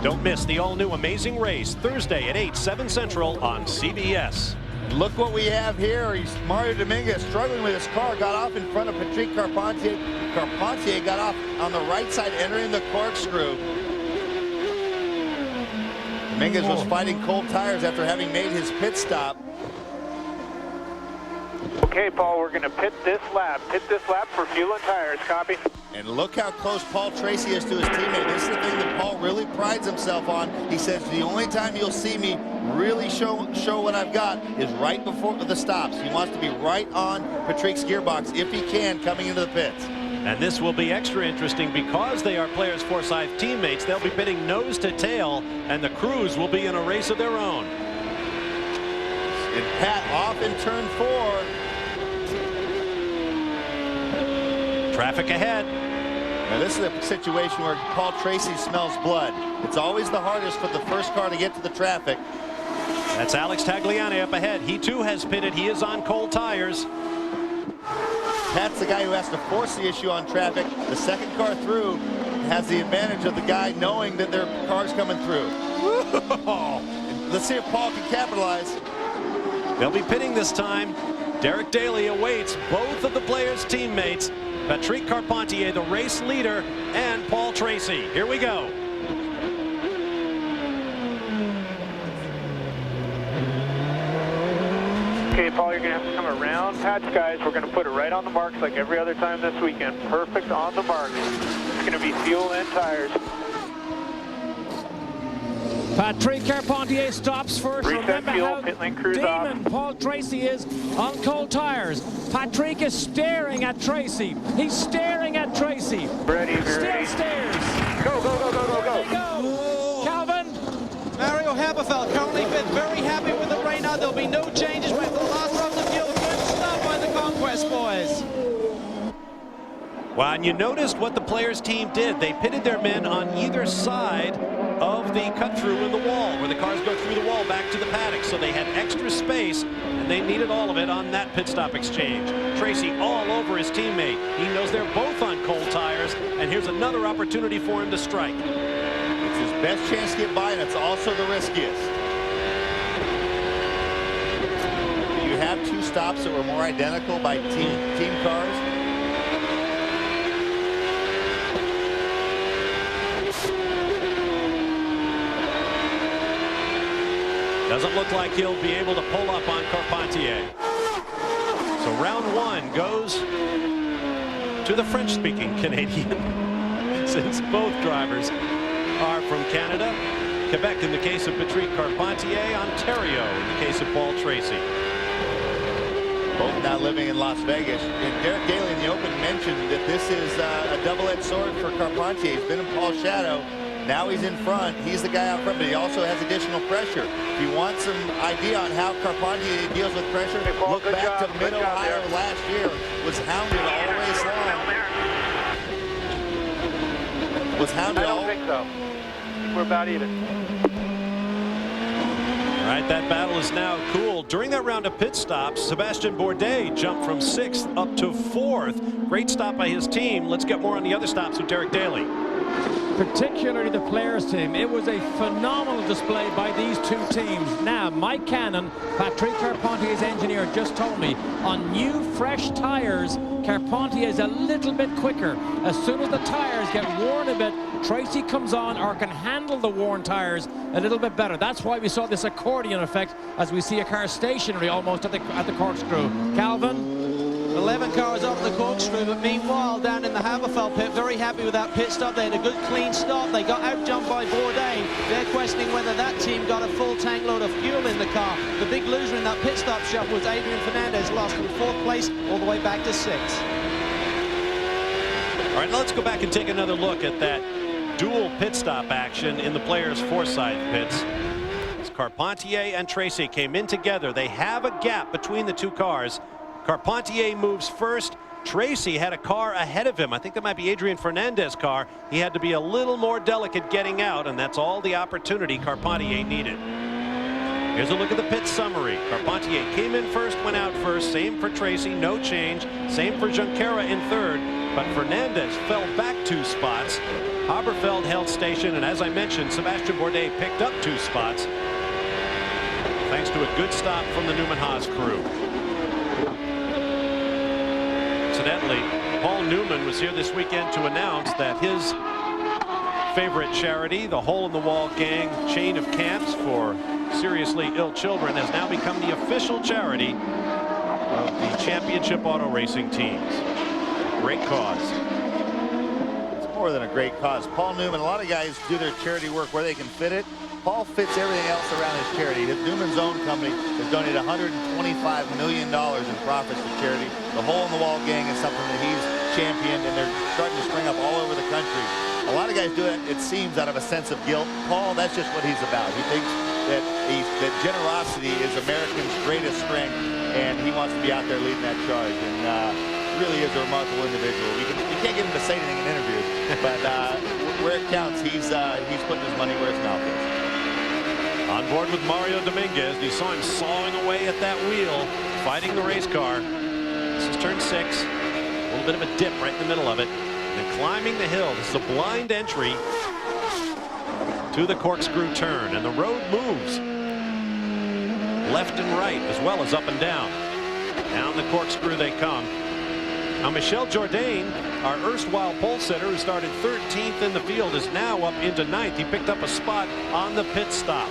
Don't miss the all-new Amazing Race, Thursday at 8, 7 Central on CBS. Look what we have here. He's Mario Dominguez struggling with his car, got off in front of Patrick Carpentier. Carpentier got off on the right side, entering the corkscrew. Dominguez was fighting cold tires after having made his pit stop. Okay, Paul, we're going to pit this lap. Pit this lap for fuel and tires. Copy. And look how close Paul Tracy is to his teammate. This is the thing that Paul really prides himself on. He says the only time you'll see me really show what I've got is right before the stops. He wants to be right on Patrick's gearbox if he can coming into the pits. And this will be extra interesting because they are Players Forsyth teammates. They'll be pitting nose to tail, and the crews will be in a race of their own. And Pat off in turn 4. Traffic ahead. Now this is a situation where Paul Tracy smells blood. It's always the hardest for the first car to get to the traffic. That's Alex Tagliani up ahead. He too has pitted. He is on cold tires. Pat's the guy who has to force the issue on traffic. The second car through has the advantage of the guy knowing that their car's coming through. Let's see if Paul can capitalize. They'll be pitting this time. Derek Daly awaits both of the players' teammates, Patrick Carpentier, the race leader, and Paul Tracy. Here we go. Okay, Paul, you're going to have to come around Pat's guys. We're going to put it right on the marks like every other time this weekend. Perfect on the mark. It's going to be fuel and tires. Patrick Carpentier stops first. Reset Remember fuel, how pit lane cruise demon off. Paul Tracy is on cold tires. Patrick is staring at Tracy. He's staring at Tracy. Ready, Still ready. stares. Go, go, go, go, go, There go. they go. Calvin. Mario Haberfeld currently been very happy with it right now. There'll be no changes with the last round of fuel. Good stuff by the Conquest boys. Well, and you noticed what the players' team did. They pitted their men on either side of the cut-through in the wall, where the cars go through the wall back to the paddock. So they had extra space, and they needed all of it on that pit stop exchange. Tracy all over his teammate. He knows they're both on cold tires, and here's another opportunity for him to strike. It's his best chance to get by, and it's also the riskiest. Do you have two stops that were more identical by team cars? Doesn't look like he'll be able to pull up on Carpentier. So round one goes to the French-speaking Canadian, since both drivers are from Canada. Quebec in the case of Patrick Carpentier, Ontario in the case of Paul Tracy. Both now living in Las Vegas. And Derek Daly in the Open mentioned that this is a double-edged sword for Carpentier. He's been in Paul's shadow. Now he's in front. He's the guy out front, but he also has additional pressure. If you want some idea on how Carpentier deals with pressure, look back to Mid-Ohio last year. Was hounded all race long. Was hounded all. I don't think so. We're about even. All right, that battle is now cool. During that round of pit stops, Sebastian Bourdais jumped from 6th up to 4th. Great stop by his team. Let's get more on the other stops with Derek Daly. Particularly the players team. It was a phenomenal display by these two teams. Now, Mike Cannon, Patrick Carpentier's engineer, just told me on new fresh tires, Carpentier is a little bit quicker. As soon as the tires get worn a bit, Tracy comes on or can handle the worn tires a little bit better. That's why we saw this accordion effect as we see a car stationary almost at the corkscrew. Calvin? 11 cars off the corkscrew, but meanwhile down in the Haberfeld pit, very happy with that pit stop. They had a good clean start. They got out-jumped by Bourdais. They're questioning whether that team got a full tank load of fuel in the car. The big loser in that pit stop shuffle was Adrian Fernandez, lost from 4th place all the way back to 6th. All right, now let's go back and take another look at that dual pit stop action in the players' Forsyth pits. As Carpentier and Tracy came in together, they have a gap between the two cars. Carpentier moves first. Tracy had a car ahead of him. I think that might be Adrian Fernandez's car. He had to be a little more delicate getting out, and that's all the opportunity Carpentier needed. Here's a look at the pit summary. Carpentier came in first, went out first. Same for Tracy, no change. Same for Junqueira in 3rd, but Fernandez fell back 2 spots. Haberfeld held station, and as I mentioned, Sebastian Bourdais picked up 2 spots thanks to a good stop from the Newman Haas crew. Incidentally, Paul Newman was here this weekend to announce that his favorite charity, the Hole in the Wall Gang chain of camps for seriously ill children, has now become the official charity of the championship auto racing teams. Great cause. It's more than a great cause. Paul Newman, a lot of guys do their charity work where they can fit it. Paul fits everything else around his charity. Newman's own company has donated $125 million in profits to charity. The Hole in the Wall Gang is something that he's championed, and they're starting to spring up all over the country. A lot of guys do it, it seems, out of a sense of guilt. Paul, that's just what he's about. He thinks that generosity is Americans' greatest strength, and he wants to be out there leading that charge. And really is a remarkable individual. You can't get him to say anything in interviews, but where it counts, he's putting his money where his mouth is. On board with Mario Dominguez. You saw him sawing away at that wheel, fighting the race car. This is turn 6. A little bit of a dip right in the middle of it. And climbing the hill. This is a blind entry to the corkscrew turn. And the road moves left and right as well as up and down. Down the corkscrew they come. Now Michel Jourdain, our erstwhile pole sitter who started 13th in the field, is now up into 9th. He picked up a spot on the pit stop.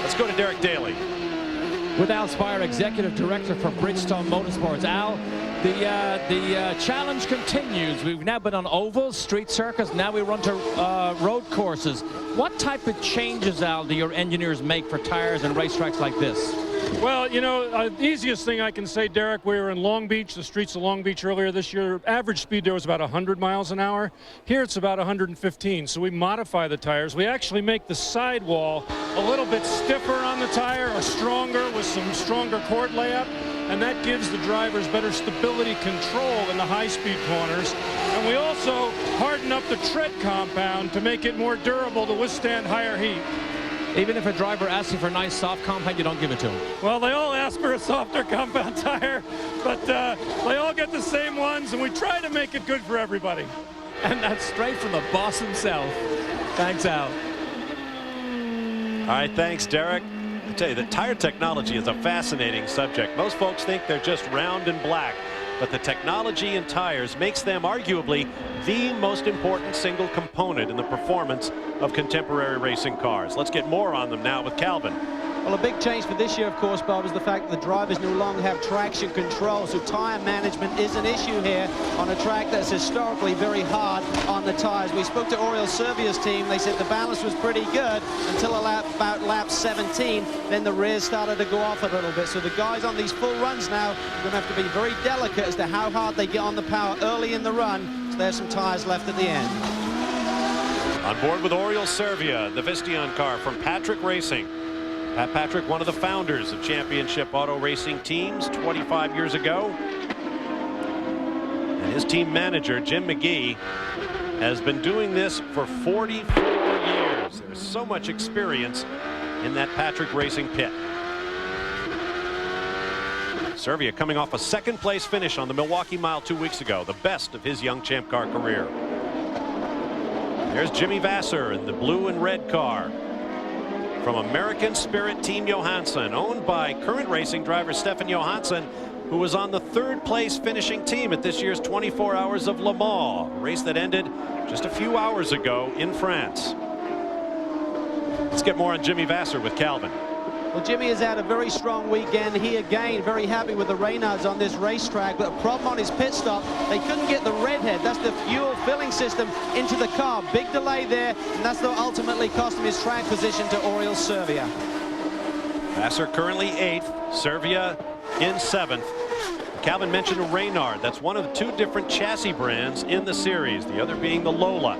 Let's go to Derek Daly. With Al Spire, Executive Director for Bridgestone Motorsports. Al, the challenge continues. We've now been on ovals, street circuits. Now we run to road courses. What type of changes, Al, do your engineers make for tires and racetracks like this? Well, you know, the easiest thing I can say, Derek, we were in Long Beach, the streets of Long Beach earlier this year. Average speed there was about 100 miles an hour. Here it's about 115. So we modify the tires. We actually make the sidewall a little bit stiffer on the tire or stronger with some stronger cord layup. And that gives the drivers better stability control in the high-speed corners. And we also harden up the tread compound to make it more durable to withstand higher heat. Even if a driver asks you for a nice soft compound, you don't give it to them? Well, they all ask for a softer compound tire, but they all get the same ones, and we try to make it good for everybody. And that's straight from the boss himself. Thanks, Al. All right, thanks, Derek. I tell you, the tire technology is a fascinating subject. Most folks think they're just round and black, but the technology in tires makes them arguably the most important single component in the performance of contemporary racing cars. Let's get more on them now with Calvin. Well, a big change for this year, of course, Bob, is the fact that the drivers no longer have traction control, so tyre management is an issue here on a track that's historically very hard on the tyres. We spoke to Oriol Servia's team. They said the balance was pretty good until about lap 17. Then the rears started to go off a little bit. So the guys on these full runs now are going to have to be very delicate as to how hard they get on the power early in the run. So there's some tyres left at the end. On board with Oriol Servia, the Vistion car from Patrick Racing. Pat Patrick, one of the founders of championship auto racing teams 25 years ago. And his team manager, Jim McGee, has been doing this for 44 years. There's so much experience in that Patrick Racing pit. Servia coming off a second-place finish on the Milwaukee Mile 2 weeks ago, the best of his young champ car career. There's Jimmy Vasser in the blue and red car from American Spirit Team Johansson, owned by current racing driver Stefan Johansson, who was on the third-place finishing team at this year's 24 Hours of Le Mans, a race that ended just a few hours ago in France. Let's get more on Jimmy Vasser with Calvin. Well, Jimmy has had a very strong weekend. He, again, very happy with the Reynards on this racetrack, but a problem on his pit stop. They couldn't get the redhead, that's the fuel filling system, into the car. Big delay there, and that's what ultimately cost him his track position to Oriol Servia. Vasser currently 8th, Servia in 7th. Calvin mentioned a Reynard. That's one of the 2 different chassis brands in the series, the other being the Lola.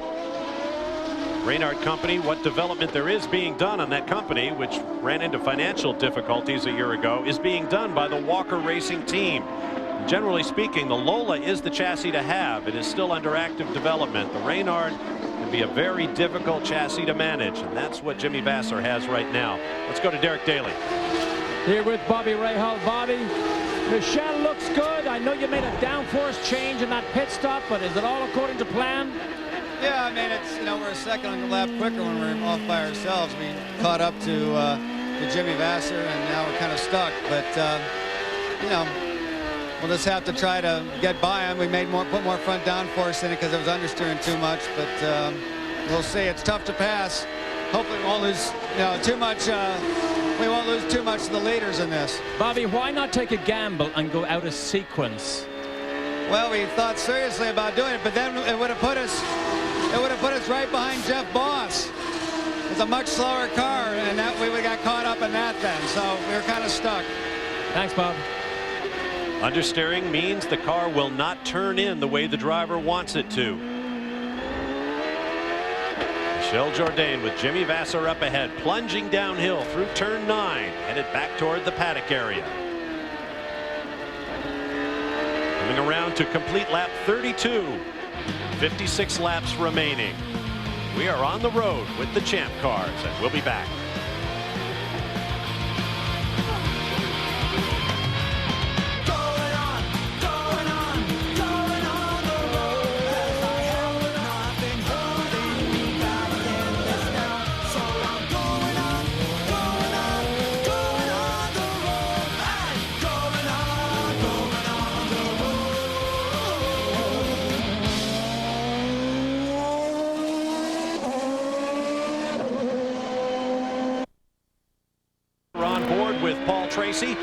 Reynard Company, what development there is being done on that company, which ran into financial difficulties a year ago, is being done by the Walker Racing team. Generally speaking, the Lola is the chassis to have. It is still under active development. The Reynard can be a very difficult chassis to manage, and that's what Jimmy Vasser has right now. Let's go to Derek Daly. Here with Bobby Rahal. Bobby, Michelle looks good. I know you made a downforce change in that pit stop, but is it all according to plan? Yeah, I mean, it's, you know, we're a second on the lap quicker when we're off by ourselves. We caught up to Jimmy Vasser, and now we're kind of stuck. But, you know, we'll just have to try to get by him. We put more front downforce in it because it was understeering too much. But we'll see. It's tough to pass. Hopefully we won't lose, you know, too much. We won't lose too much to the leaders in this. Bobby, why not take a gamble and go out of sequence? Well, we thought seriously about doing it, but then it would have put us right behind Jeff Boss. It's a much slower car, and that we would have got caught up in that then. So we were kind of stuck. Thanks, Bob. Understeering means the car will not turn in the way the driver wants it to. Michel Jourdain with Jimmy Vasser up ahead, plunging downhill through turn 9, headed back toward the paddock area. Coming around to complete lap 32. 56 laps remaining. We are on the road with the champ cars, and we'll be back. Tracy.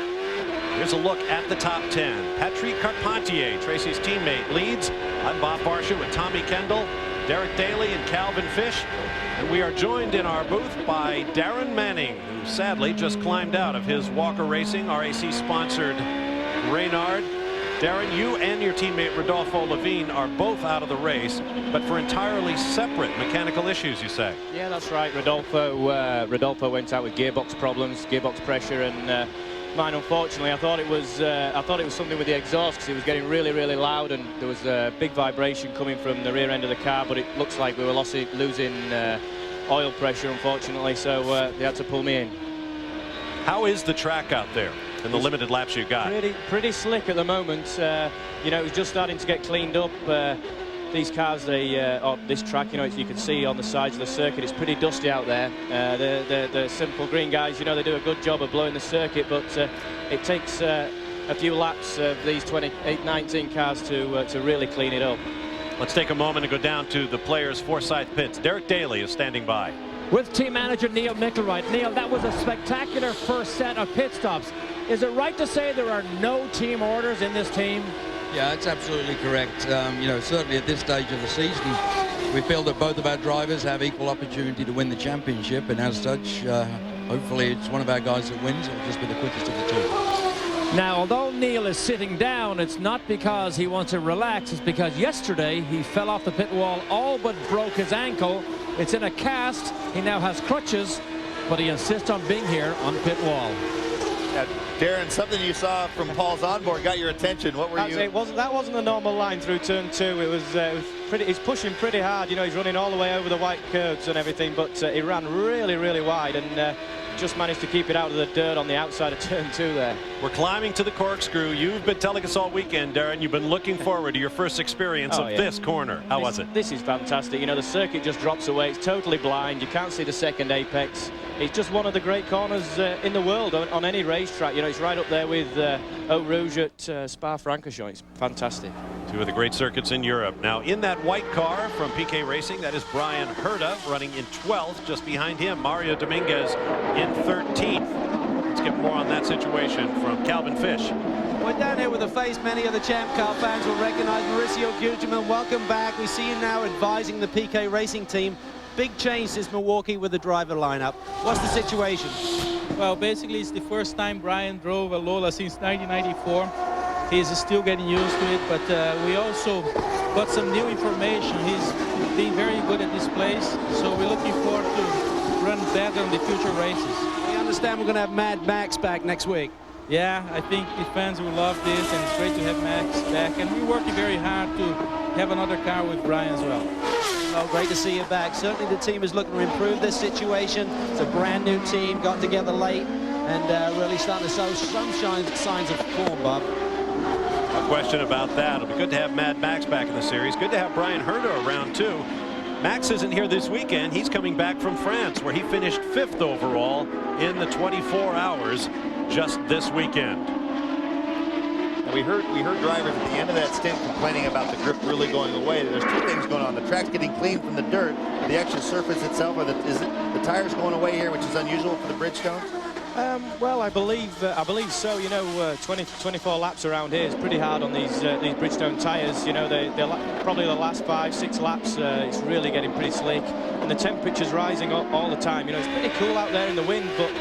Here's a look at the top 10. Patrick Carpentier, Tracy's teammate, leads. I'm Bob Barsha with Tommy Kendall, Derek Daly, and Calvin Fish. And we are joined in our booth by Darren Manning, who sadly just climbed out of his Walker Racing RAC-sponsored Reynard. Darren, you and your teammate Rodolfo Levine are both out of the race, but for entirely separate mechanical issues, you say? Yeah, that's right. Rodolfo went out with gearbox problems, gearbox pressure, and mine, unfortunately, I thought it was something with the exhaust because it was getting really, really loud, and there was a big vibration coming from the rear end of the car. But it looks like we were losing oil pressure, unfortunately, so they had to pull me in. How is the track out there in the limited laps you got? Pretty slick at the moment. You know, it was just starting to get cleaned up. These cars, this track, you know, you can see on the sides of the circuit, it's pretty dusty out there. The Simple Green guys, you know, they do a good job of blowing the circuit, but it takes a few laps of these 19 cars to really clean it up. Let's take a moment and go down to the players' Forsyth pits. Derek Daly is standing by. with team manager Neil Mickelwright. Neil, that was a spectacular first set of pit stops. Is it right to say there are no team orders in this team? Yeah, that's absolutely correct. You know, certainly at this stage of the season, we feel that both of our drivers have equal opportunity to win the championship, and as such, hopefully it's one of our guys that wins. It'll just be the quickest of the two. Now, although Neil is sitting down, it's not because he wants to relax. It's because yesterday he fell off the pit wall, all but broke his ankle. It's in a cast. He now has crutches, but he insists on being here on pit wall. Darren, something you saw from Paul's onboard got your attention. What were you? That wasn't a normal line through turn 2. It was pretty. He's pushing pretty hard. You know, he's running all the way over the white curves and everything, but he ran really wide and just managed to keep it out of the dirt on the outside of turn 2 there. We're climbing to the corkscrew. You've been telling us all weekend, Darren, you've been looking forward to your first experience of this corner. How was it? This is fantastic. You know, the circuit just drops away. It's totally blind. You can't see the second apex. It's just one of the great corners in the world on any racetrack. You know, it's right up there with Eau Rouge at Spa-Francorchamps. It's fantastic. Two of the great circuits in Europe. Now, in that white car from PK Racing, that is Brian Herta running in 12th. Just behind him, Mario Dominguez in 13th. Let's get more on that situation from Calvin Fish. We're down here with a face many of the Champ Car fans will recognize. Mauricio Gugelmin, welcome back. We see you now advising the PK Racing team. Big change since Milwaukee with the driver lineup. What's the situation? Well, basically, it's the first time Brian drove a Lola since 1994. He's still getting used to it, but we also got some new information. He's been very good at this place, so we're looking forward to run better in the future races. We understand we're going to have Mad Max back next week. Yeah, I think the fans will love this, and it's great to have Max back. And we're working very hard to have another car with Brian as well. Oh, great to see you back. Certainly the team is looking to improve this situation. It's a brand new team, got together late, and really starting to show some signs of form, Bob. No question about that. It'll be good to have Mad Max back in the series. Good to have Brian Herta around, too. Max isn't here this weekend. He's coming back from France, where he finished 5th overall in the 24 hours just this weekend. And we heard drivers at the end of that stint complaining about the grip really going away. There's two things going on. The track's getting clean from the dirt. The actual surface itself, or the tires going away here, which is unusual for the Bridgestones? Well, I believe so. You know, 24 laps around here is pretty hard on these Bridgestone tires. You know, they're probably the last 5-6 laps. It's really getting pretty slick, and the temperature's rising all the time. You know, it's pretty cool out there in the wind, but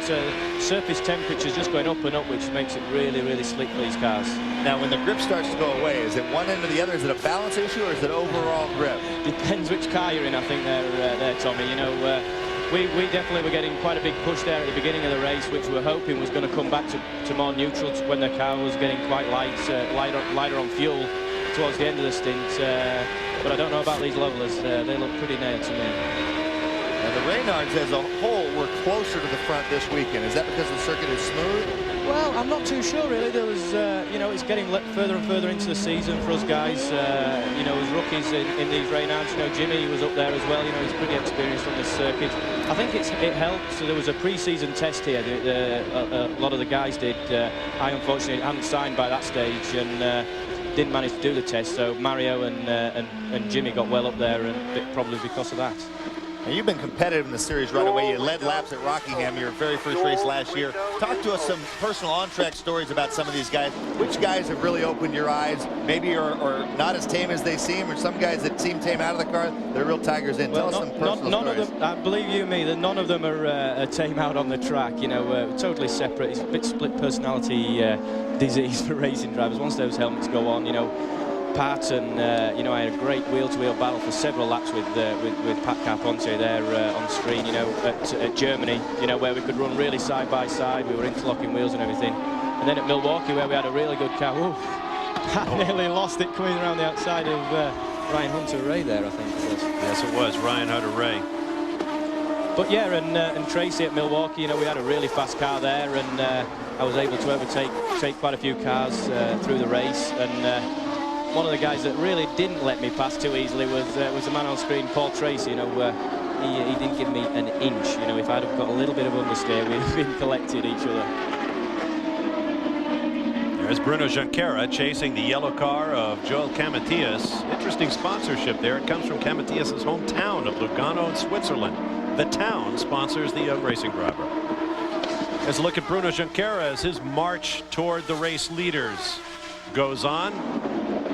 surface temperature's just going up and up, which makes it really slick for these cars. Now, when the grip starts to go away, is it one end or the other? Is it a balance issue, or is it overall grip? Depends which car you're in, I think, there, Tommy. You know. We definitely were getting quite a big push there at the beginning of the race, which we're hoping was going to come back to more neutral when the car was getting quite lighter on fuel towards the end of the stint. But I don't know about these levelers. They look pretty nailed to me. And the Reynards as a whole were closer to the front this weekend. Is that because the circuit is smooth? Well, I'm not too sure, really. There was, you know, it's getting further and further into the season for us guys. You know, as rookies in these Reynards. You know, Jimmy was up there as well. You know, he's pretty experienced on this circuit. I think it helped. So there was a pre-season test here. A lot of the guys did. I unfortunately hadn't signed by that stage and didn't manage to do the test. So Mario and Jimmy got well up there, and probably because of that. Now, you've been competitive in the series right away. You led laps at Rockingham, your very first race last year. Talk to us some personal on-track stories about some of these guys. Which guys have really opened your eyes, maybe or not as tame as they seem, or some guys that seem tame out of the car, they're real tigers in? Tell us some personal none stories. of them, I believe you me, that none of them are tame out on the track. You know, totally separate. It's a bit split personality disease for racing drivers. Once those helmets go on, you know, Pat and you know, I had a great wheel-to-wheel battle for several laps with Pat Carpentier there on screen. You know, at Germany, you know, where we could run really side by side. We were interlocking wheels and everything. And then at Milwaukee, where we had a really good car. Ooh, Pat nearly lost it coming around the outside of Ryan Hunter-Ray there, I think it was. Yes, it was Ryan Hunter-Ray. But yeah, and Tracy at Milwaukee, you know, we had a really fast car there, and I was able to overtake quite a few cars through the race. And one of the guys that really didn't let me pass too easily was the man on screen, Paul Tracy. You know, he didn't give me an inch. You know, if I'd have got a little bit of understeer, we'd have been collected each other. There's Bruno Junqueira chasing the yellow car of Joel Camatias. Interesting sponsorship there. It comes from Camatias' hometown of Lugano in Switzerland. The town sponsors the young racing driver. Let's look at Bruno Junqueira as his march toward the race leaders goes on.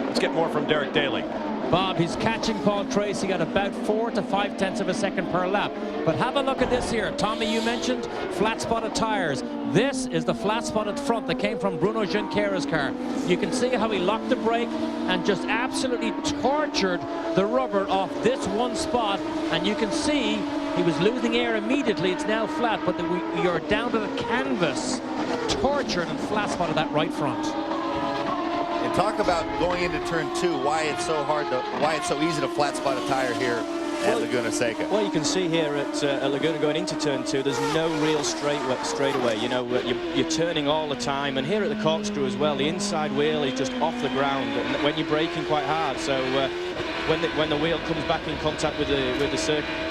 Let's get more from Derek Daly. Bob, he's catching Paul Tracy at about 4 to 5/10 of a second per lap. But have a look at this here. Tommy, you mentioned flat-spotted tires. This is the flat-spotted front that came from Bruno Junqueira's car. You can see how he locked the brake and just absolutely tortured the rubber off this one spot. And you can see he was losing air immediately. It's now flat, but we are down to the canvas. Tortured and flat-spotted that right front. And talk about going into turn 2, why it's so hard to, why it's so easy to flat spot a tire here at Laguna Seca. Well, you can see here at Laguna going into turn 2, there's no real straightaway. You know, you're turning all the time, and here at the corkscrew as well, the inside wheel is just off the ground and when you're braking quite hard. So when the wheel comes back in contact with the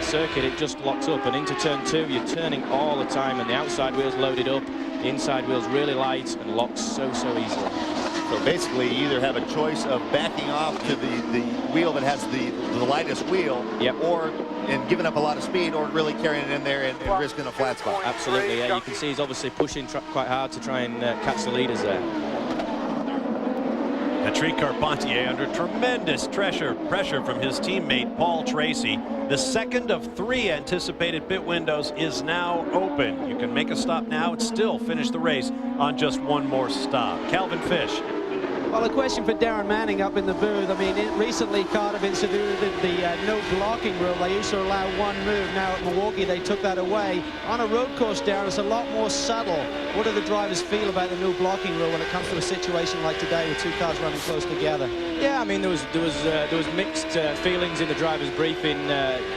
circuit, it just locks up. And into turn 2, you're turning all the time, and the outside wheel's loaded up, the inside wheel's really light and locks so easily. So basically, you either have a choice of backing off to the wheel that has the lightest wheel, or giving up a lot of speed, or really carrying it in there and risking a flat spot. Absolutely, yeah. You can see he's obviously pushing quite hard to try and catch the leaders there. Patrick Carpentier under tremendous pressure from his teammate Paul Tracy. The second of 3 anticipated pit windows is now open. You can make a stop now and still finish the race on just one more stop. Calvin Fish. Well, a question for Darren Manning up in the booth. I mean, recently Cardiff instituted the no blocking rule. They used to allow one move. Now at Milwaukee, they took that away. On a road course, Darren, it's a lot more subtle. What do the drivers feel about the no blocking rule when it comes to a situation like today with 2 cars running close together? Yeah, I mean, there was mixed feelings in the drivers' briefing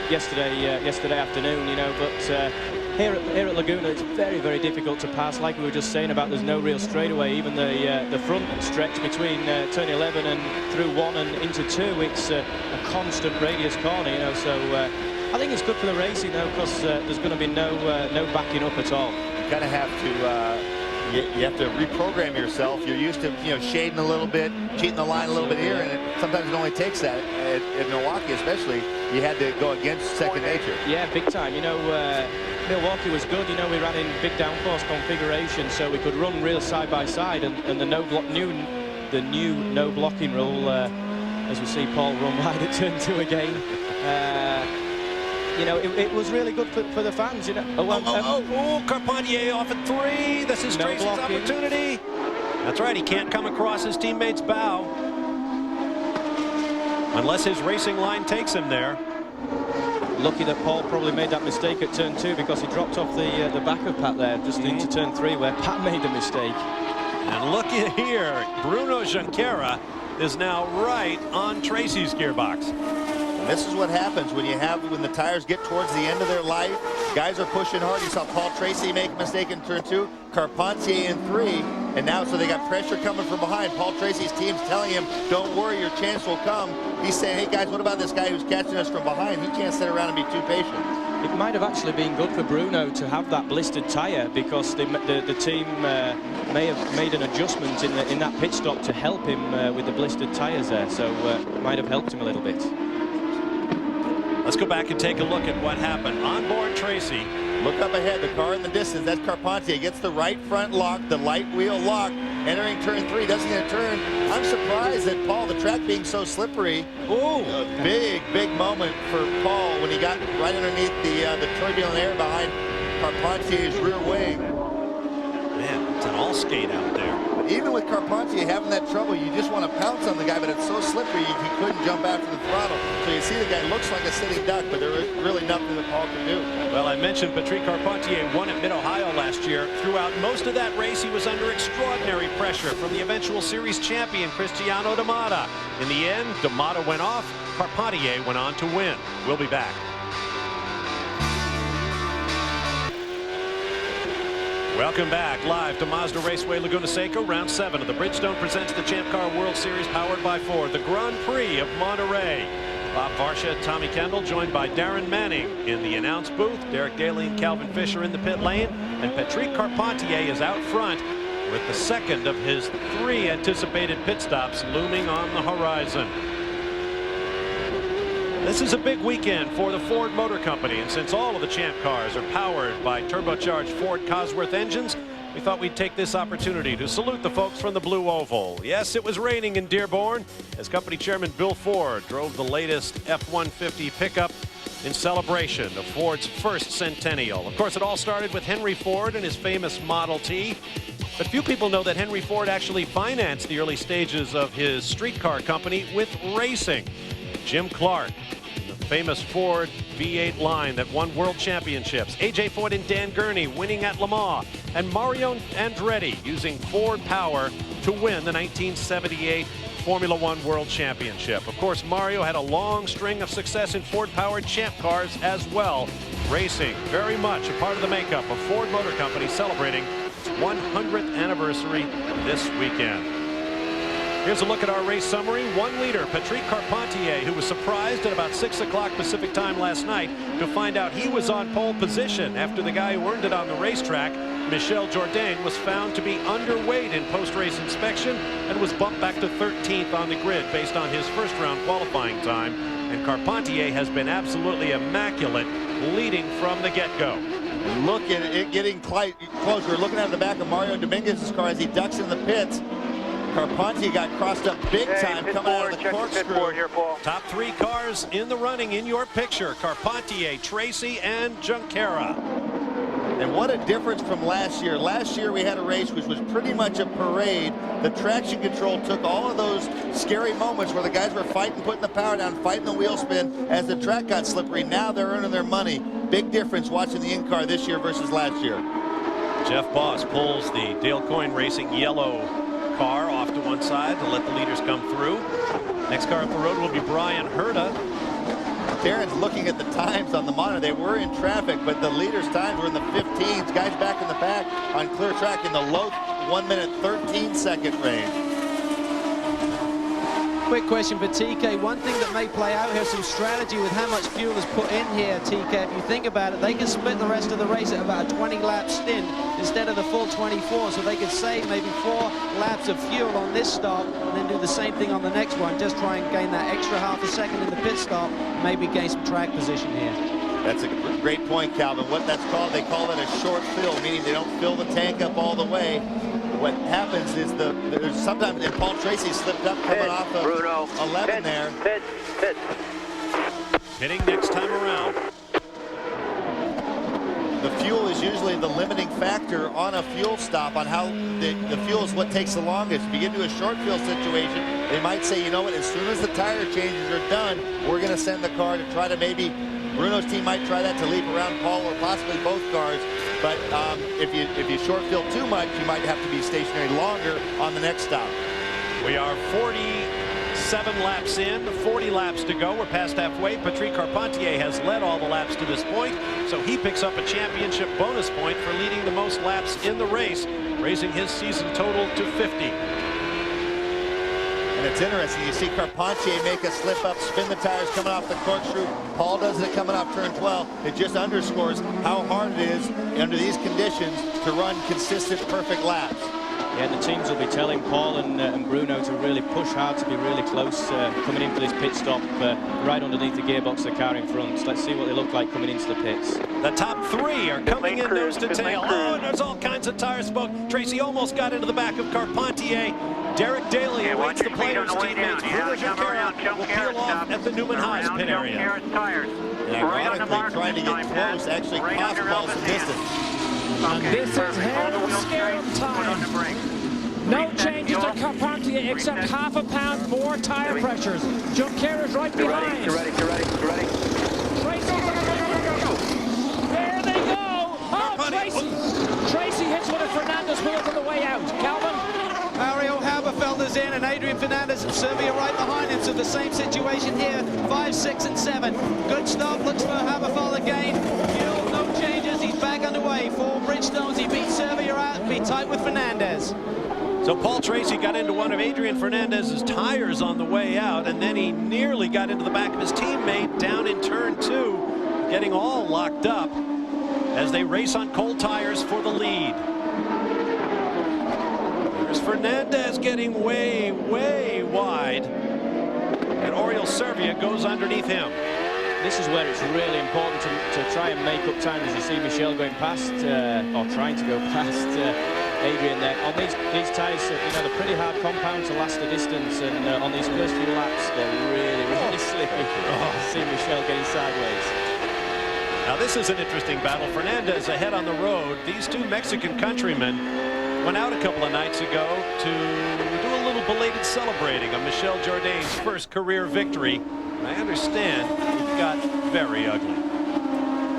yesterday afternoon, you know, but here at Laguna, it's very difficult to pass. Like we were just saying about, there's no real straightaway. Even the front stretch between turn 11 and through 1 and into 2, it's a constant radius corner, you know. So I think it's good for the racing, though, because there's going to be no backing up at all. You kind of have to. You have to reprogram yourself. You're used to, you know, shading a little bit, cheating the line a little bit here, and sometimes it only takes that. At Milwaukee, especially, you had to go against second nature. Yeah, big time. You know, Milwaukee was good. You know, we ran in big downforce configuration, so we could run real side by side, and the new no blocking rule, as we see Paul run wide at turn 2 again. You know, it was really good for the fans, you know. Carpentier off at 3. This is Tracy's opportunity. That's right, he can't come across his teammate's bow unless his racing line takes him there. Lucky that Paul probably made that mistake at turn 2, because he dropped off the back of Pat there, just into turn 3, where Pat made the mistake. And look at here, Bruno Junqueira is now right on Tracy's gearbox. This is what happens when the tires get towards the end of their life. Guys are pushing hard. You saw Paul Tracy make a mistake in turn 2, Carpentier in 3, and now so they got pressure coming from behind. Paul Tracy's team's telling him, don't worry, your chance will come. He's saying, hey guys, what about this guy who's catching us from behind? He can't sit around and be too patient. It might have actually been good for Bruno to have that blistered tire, because the team may have made an adjustment in that pit stop to help him with the blistered tires there, so it might have helped him a little bit. Let's go back and take a look at what happened. On board Tracy. Look up ahead, the car in the distance, that's Carpentier. Gets the right front lock, the light wheel lock, entering turn 3, doesn't get a turn. I'm surprised that Paul, the track being so slippery. Ooh, a big moment for Paul when he got right underneath the turbulent air behind Carpentier's rear wing. Man, it's an all skate out there. But even with Carpentier having that trouble, you just want to pounce on the guy, but it's so slippery he couldn't jump after the throttle. So you see the guy looks like a sitting duck, but there is really nothing that Paul can do. Well, I mentioned Patrick Carpentier won at Mid-Ohio last year. Throughout most of that race, he was under extraordinary pressure from the eventual series champion, Cristiano D'Amata. In the end, D'Amata went off. Carpentier went on to win. We'll be back. Welcome back live to Mazda Raceway Laguna Seca. Round 7 of the Bridgestone presents the Champ Car World Series powered by Ford. The Grand Prix of Monterey. Bob Varsha, Tommy Kendall, joined by Darren Manning in the announce booth. Derek Daly and Calvin Fisher in the pit lane. And Patrick Carpentier is out front with the second of his 3 anticipated pit stops looming on the horizon. This is a big weekend for the Ford Motor Company, and since all of the Champ cars are powered by turbocharged Ford Cosworth engines, we thought we'd take this opportunity to salute the folks from the Blue Oval. Yes, it was raining in Dearborn as company chairman Bill Ford drove the latest F-150 pickup in celebration of Ford's first centennial. Of course, it all started with Henry Ford and his famous Model T. But few people know that Henry Ford actually financed the early stages of his streetcar company with racing. Jim Clark, the famous Ford V8 line that won world championships. A.J. Foyt and Dan Gurney winning at Le Mans. And Mario Andretti using Ford power to win the 1978 Formula One World Championship. Of course, Mario had a long string of success in Ford-powered Champ cars as well. Racing, very much a part of the makeup of Ford Motor Company, celebrating its 100th anniversary this weekend. Here's a look at our race summary. 1 leader, Patrick Carpentier, who was surprised at about 6 o'clock Pacific time last night to find out he was on pole position after the guy who earned it on the racetrack, Michel Jourdain, was found to be underweight in post-race inspection and was bumped back to 13th on the grid based on his first-round qualifying time. And Carpentier has been absolutely immaculate, leading from the get-go. Look at it getting closer. We're looking at the back of Mario Dominguez's car as he ducks in the pits. Carpentier got crossed up big time coming out of the corkscrew. Top 3 cars in the running in your picture: Carpentier, Tracy, and Junqueira. And what a difference from last year. Last year we had a race which was pretty much a parade. The traction control took all of those scary moments where the guys were fighting, putting the power down, fighting the wheel spin as the track got slippery. Now they're earning their money. Big difference watching the in-car this year versus last year. Jeff Boss pulls the Dale Coyne Racing yellow car off to one side to let the leaders come through. Next car up the road will be Brian Herta. Darren's looking at the times on the monitor. They were in traffic, but the leaders' times were in the 15s. Guys back in the back on clear track in the low 1 minute 13-second range. Quick question for TK. One thing that may play out here, some strategy with how much fuel is put in here, TK. If you think about it, they can split the rest of the race at about a 20-lap stint instead of the full 24, so they could save maybe 4 laps of fuel on this stop and then do the same thing on the next one. Just try and gain that extra half a second in the pit stop, maybe gain some track position here. That's a great point, Calvin. What that's called, they call it a short fill, meaning they don't fill the tank up all the way. What happens is there's sometimes, and Paul Tracy slipped up coming off of Bruno. 11 there. Pit. Pitting next time around. The fuel is usually the limiting factor on a fuel stop, on how the fuel is what takes the longest. If you get into a short fuel situation, they might say, you know what, as soon as the tire changes are done, we're going to send the car to try to maybe, Bruno's team might try that to leap around Paul or possibly both cars. But if you short fill too much, you might have to be stationary longer on the next stop. We are 47 laps in, 40 laps to go. We're past halfway. Patrick Carpentier has led all the laps to this point, so he picks up a championship bonus point for leading the most laps in the race, raising his season total to 50. And it's interesting, you see Carpentier make a slip up, spin the tires coming off the corkscrew. Paul does it coming off turn 12. It just underscores how hard it is under these conditions to run consistent, perfect laps. Yeah, the teams will be telling Paul and Bruno to really push hard, to be really close coming in for this pit stop right underneath the gearbox of the car in front. Let's see what they look like coming into the pits. The top 3 are coming in nose to tail. Oh, and there's all kinds of tire smoke. Tracy almost got into the back of Carpentier. Derek Daly awaits the players' teammates. Bruno Junqueira will peel off at the Newman Haas pit area. And ironically, trying to get close actually cost Paul some distance. This is Harold Scarab time. No changes to Carpentier except half a pound more tire pressures. Junqueira's right behind. You're ready. Tracy. There they go. Oh, Tracy hits one of Fernandez wheels on the way out. Calvin? Mario Haberfelder's in and Adrian Fernandez and Serbia right behind him. So the same situation here, 5, 6, and 7. Good stop, looks for Haberfelder again. Fuel, no changes, he's back underway. 4 Bridgestones, he beat Serbia out, be tight with Fernandez. So Paul Tracy got into one of Adrian Fernandez's tires on the way out, and then he nearly got into the back of his teammate down in turn 2, getting all locked up as they race on cold tires for the lead. There's Fernandez getting way wide. And Oriol Servia goes underneath him. This is where it's really important to try and make up time, as you see Michel going past, or trying to go past Adrian there. On these tyres, they're pretty hard compound to last the distance, and on these first few laps, they're really, really slippery. See Michel getting sideways. Now this is an interesting battle. Fernandez ahead on the road. These two Mexican countrymen went out a couple of nights ago to do a little belated celebrating of Michel Jourdain's first career victory. And I understand it got very ugly.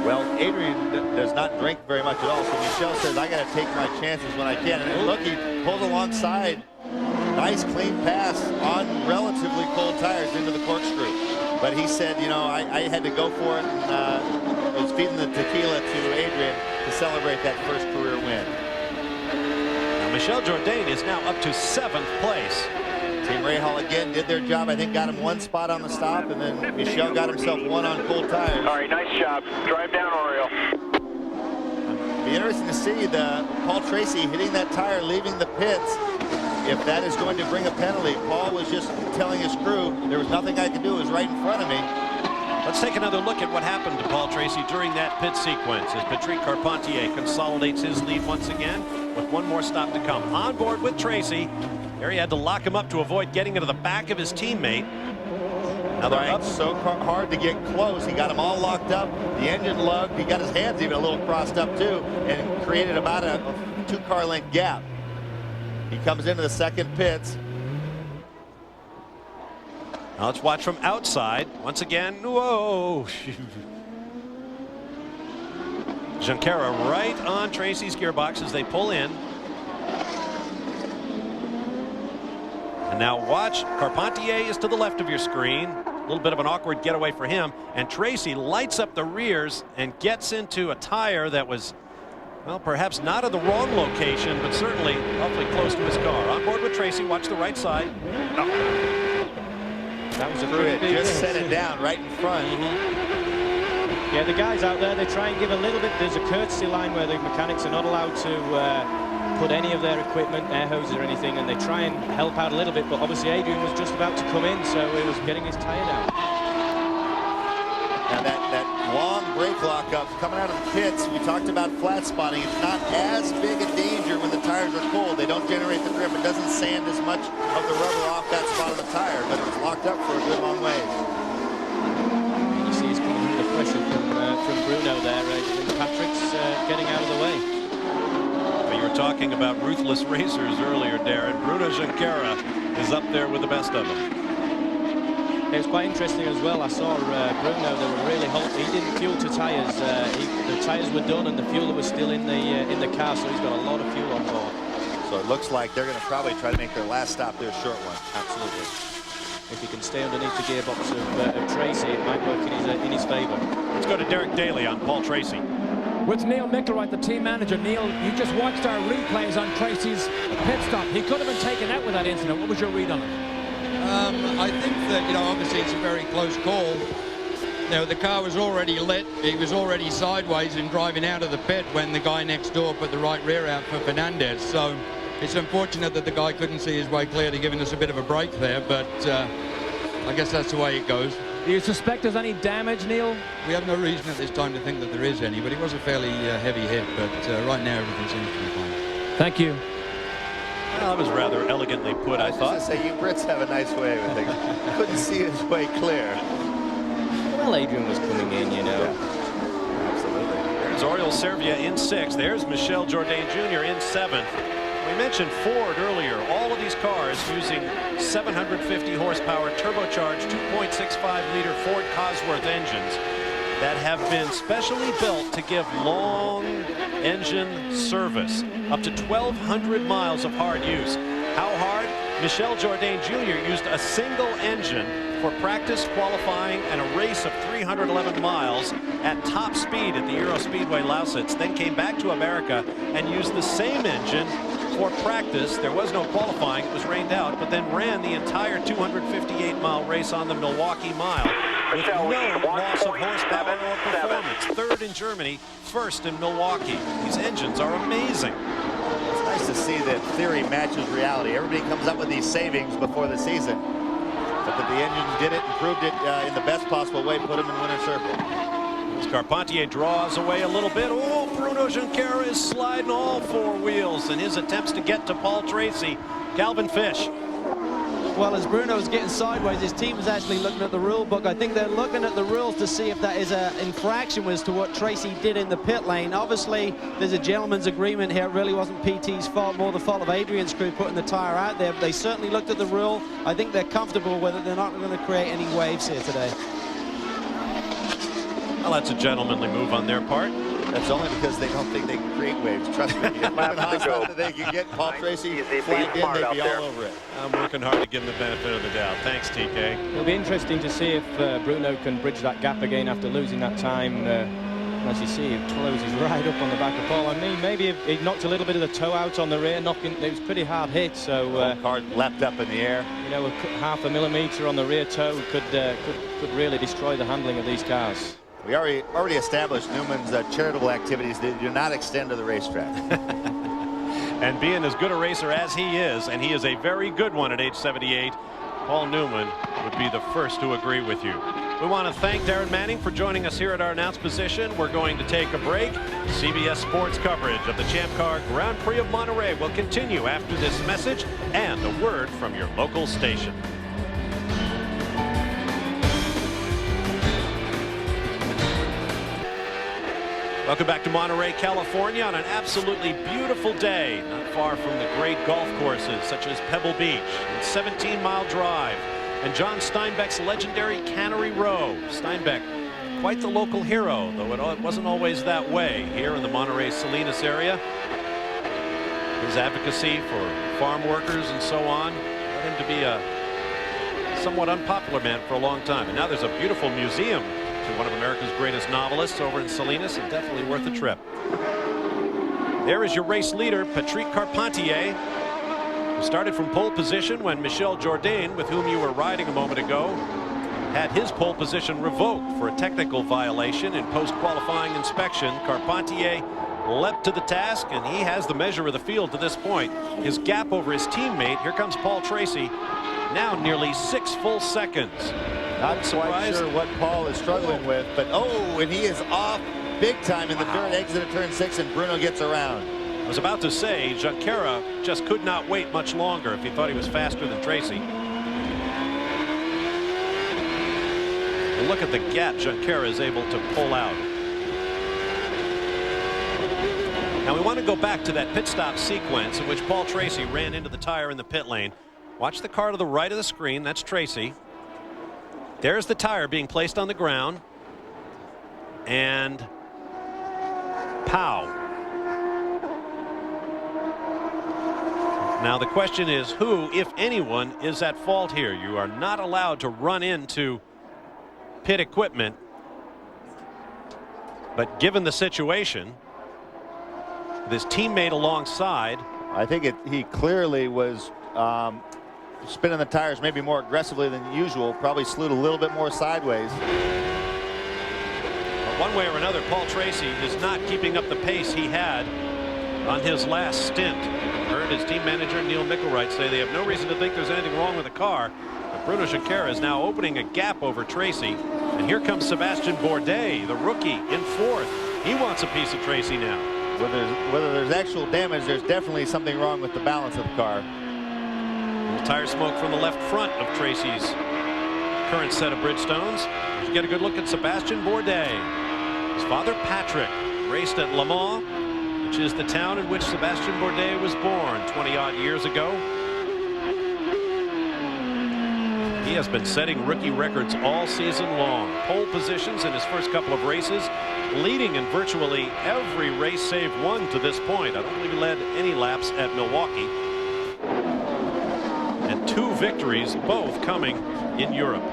Well, Adrian does not drink very much at all, so Michel says, I got to take my chances when I can. And look, he pulls alongside. Nice clean pass on relatively cold tires into the corkscrew. But he said, you know, I had to go for it, and was feeding the tequila to Adrian to celebrate that first career win. Now Michel Jourdain is now up to 7th place. Team Rahal again did their job. I think got him 1 spot on the stop, and then Michel got himself 1 on cold tires. All right, nice job. Drive down, Oriol. Be interesting to see Paul Tracy hitting that tire, leaving the pits. If that is going to bring a penalty, Paul was just telling his crew there was nothing I could do. It was right in front of me. Let's take another look at what happened to Paul Tracy during that pit sequence as Patrick Carpentier consolidates his lead once again with 1 more stop to come. On board with Tracy. There he had to lock him up to avoid getting into the back of his teammate. Now they're up so hard to get close. He got them all locked up. The engine lugged. He got his hands even a little crossed up too, and created about a 2-car length gap. He comes into the second pits. Now let's watch from outside once again. Whoa! Junqueira right on Tracy's gearbox as they pull in. And now watch, Carpentier is to the left of your screen. A little bit of an awkward getaway for him. And Tracy lights up the rears and gets into a tire that was, well, perhaps not in the wrong location, but certainly awfully close to his car. On board with Tracy, watch the right side. Oh. That was a pretty big just set it down right in front. Yeah, the guys out there, they try and give a little bit. There's a courtesy line where the mechanics are not allowed to put any of their equipment, air hoses or anything, and they try and help out a little bit, but obviously Adrian was just about to come in, so he was getting his tire down. Now that long brake lockup coming out of the pits, we talked about flat spotting. It's not as big a danger when the tires are cold. They don't generate the grip. It doesn't sand as much of the rubber off that spot on the tire, but it was locked up for a good long way. You see he's coming under pressure from Bruno there. Patrick's getting out of the way. You were talking about ruthless racers earlier, Darren. Bruno Junqueira is up there with the best of them. It was quite interesting as well. I saw Bruno, they were really hot. He didn't fuel to tires. The tires were done and the fuel was still in the car, so he's got a lot of fuel on board. So it looks like they're going to probably try to make their last stop their short one. Absolutely. If he can stay underneath the gearbox of Tracy, it might work in his favor. Let's go to Derek Daly on Paul Tracy. With Neil Mickelwright, the team manager. Neil, you just watched our replays on Tracy's pit stop. He could have been taken out with that incident. What was your read on it? I think that, obviously it's a very close call. The car was already lit. He was already sideways and driving out of the pit when the guy next door put the right rear out for Fernandez. So it's unfortunate that the guy couldn't see his way clear to giving us a bit of a break there, but I guess that's the way it goes. Do you suspect there's any damage, Neil? We have no reason at this time to think that there is any, but it was a fairly heavy hit, but right now everything seems to be fine. Thank you. Well, that was rather elegantly put, I thought. I was going to say, you Brits have a nice way with things. Couldn't see his way clear. Well, Adrian was coming in, Yeah. Absolutely. There's Oriol Servia in 6th. There's Michel Jourdain Jr. in 7th. We mentioned Ford earlier. All of these cars using 750 horsepower turbocharged 2.65-liter Ford Cosworth engines that have been specially built to give long engine service, up to 1,200 miles of hard use. How hard? Michel Jourdain Jr. used a single engine for practice, qualifying, and a race of 311 miles at top speed at the Euro Speedway Lausitz, then came back to America and used the same engine for practice. There was no qualifying, it was rained out, but then ran the entire 258-mile race on the Milwaukee Mile with no loss of horsepower or performance. 3rd in Germany, 1st in Milwaukee. These engines are amazing. It's nice to see that theory matches reality. Everybody comes up with these savings before the season. But that the engine did it and proved it in the best possible way, put him in winner's circle. As Carpentier draws away a little bit. Oh, Bruno Junqueira is sliding all four wheels in his attempts to get to Paul Tracy. Calvin Fish. Well, as Bruno's getting sideways, his team is actually looking at the rule book. I think they're looking at the rules to see if that is an infraction as to what Tracy did in the pit lane. Obviously, there's a gentleman's agreement here. It really wasn't PT's fault, more the fault of Adrian's crew putting the tire out there. But they certainly looked at the rule. I think they're comfortable with it. They're not going to create any waves here today. Well, that's a gentlemanly move on their part. That's only because they don't think they can create waves. Trust me, if they can get Paul Tracy flagged in, they'd be all over it. I'm working hard to give him the benefit of the doubt. Thanks, TK. It'll be interesting to see if Bruno can bridge that gap again after losing that time. As you see, he closes right up on the back of Paul. I mean, maybe if he knocked a little bit of the toe out on the rear, it was pretty hard hit. So car leapt up in the air. You know, half a millimeter on the rear toe could really destroy the handling of these cars. We already established Newman's charitable activities that do not extend to the racetrack. And being as good a racer as he is, and he is a very good one at age 78, Paul Newman would be the first to agree with you. We want to thank Darren Manning for joining us here at our announce position. We're going to take a break. CBS Sports coverage of the Champ Car Grand Prix of Monterey will continue after this message and a word from your local station. Welcome back to Monterey, California on an absolutely beautiful day, not far from the great golf courses such as Pebble Beach and 17-Mile Drive and John Steinbeck's legendary Cannery Row. Steinbeck, quite the local hero, though it wasn't always that way here in the Monterey Salinas area. His advocacy for farm workers and so on led him to be a somewhat unpopular man for a long time. And now there's a beautiful museum to one of America's greatest novelists over in Salinas, and definitely worth a trip. There is your race leader, Patrick Carpentier, who started from pole position when Michel Jourdain, with whom you were riding a moment ago, had his pole position revoked for a technical violation in post-qualifying inspection. Carpentier leapt to the task, and he has the measure of the field to this point. His gap over his teammate, here comes Paul Tracy, now nearly 6 full seconds. Not quite sure what Paul is struggling with, but and he is off big time in the dirt exit of turn 6, and Bruno gets around. I was about to say, Junqueira just could not wait much longer if he thought he was faster than Tracy. And look at the gap Junqueira is able to pull out. Now we want to go back to that pit stop sequence in which Paul Tracy ran into the tire in the pit lane. Watch the car to the right of the screen. That's Tracy. There's the tire being placed on the ground, and pow. Now the question is, who, if anyone, is at fault here? You are not allowed to run into pit equipment, but given the situation, this teammate alongside, I think he clearly was spinning the tires maybe more aggressively than usual, probably slewed a little bit more sideways. But one way or another, Paul Tracy is not keeping up the pace he had on his last stint. Heard his team manager Neil Mickelwright say they have no reason to think there's anything wrong with the car. But Bruno Junqueira is now opening a gap over Tracy, and here comes Sebastian Bourdais, the rookie, in 4th. He wants a piece of Tracy now. Whether there's actual damage, there's definitely something wrong with the balance of the car. Tire smoke from the left front of Tracy's current set of Bridgestones. You get a good look at Sebastian Bourdais. His father Patrick raced at Le Mans, which is the town in which Sebastian Bourdais was born 20-odd years ago. He has been setting rookie records all season long. Pole positions in his first couple of races, leading in virtually every race save one to this point. I don't believe he led any laps at Milwaukee. And 2 victories, both coming in Europe.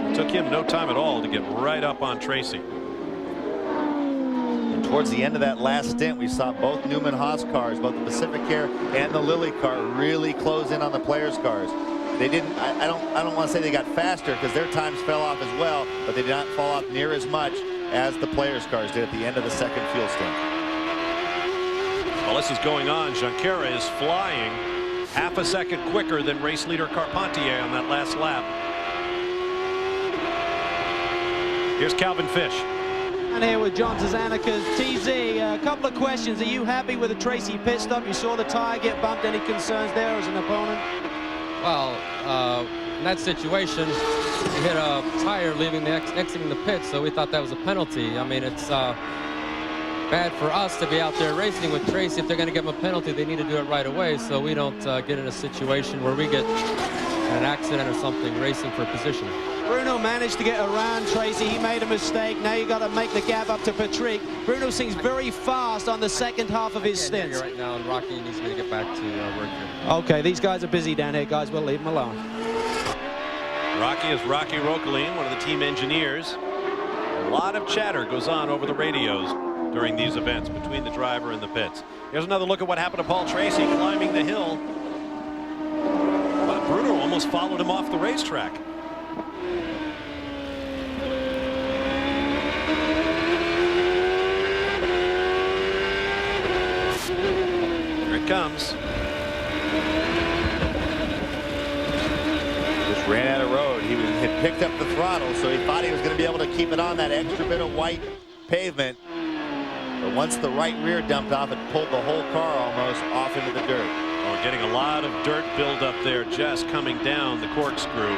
It took him no time at all to get right up on Tracy. And towards the end of that last stint, we saw both Newman Haas cars, both the Pacific Air and the Lilly car, really close in on the players' cars. They didn't. I don't want to say they got faster because their times fell off as well, but they did not fall off near as much as the players' cars did at the end of the second fuel stint. While this is going on, Junqueira is flying half a second quicker than race leader Carpentier on that last lap. Here's Calvin Fish. And here with John Zazanikas. TZ, a couple of questions. Are you happy with the Tracy pit stop? You saw the tire get bumped. Any concerns there as an opponent? Well, in that situation, he hit a tire exiting the pit, so we thought that was a penalty. I mean, it's bad for us to be out there racing with Tracy. If they're going to give him a penalty, they need to do it right away, so we don't get in a situation where we get an accident or something racing for position. Bruno managed to get around Tracy. He made a mistake. Now you got to make the gap up to Patrick. Bruno seems very fast on the second half of his stint. Right now, and Rocky needs to get back to work here. Okay, these guys are busy down here, guys. We'll leave them alone. Rocky is Rocky Rocaline, one of the team engineers. A lot of chatter goes on over the radios during these events between the driver and the pits. Here's another look at what happened to Paul Tracy climbing the hill. But Bruno almost followed him off the racetrack. Here it comes. Just ran out of road. He had picked up the throttle, so he thought he was going to be able to keep it on that extra bit of white pavement. But once the right rear dumped off, it pulled the whole car almost off into the dirt. Oh, we're getting a lot of dirt buildup there just coming down the corkscrew.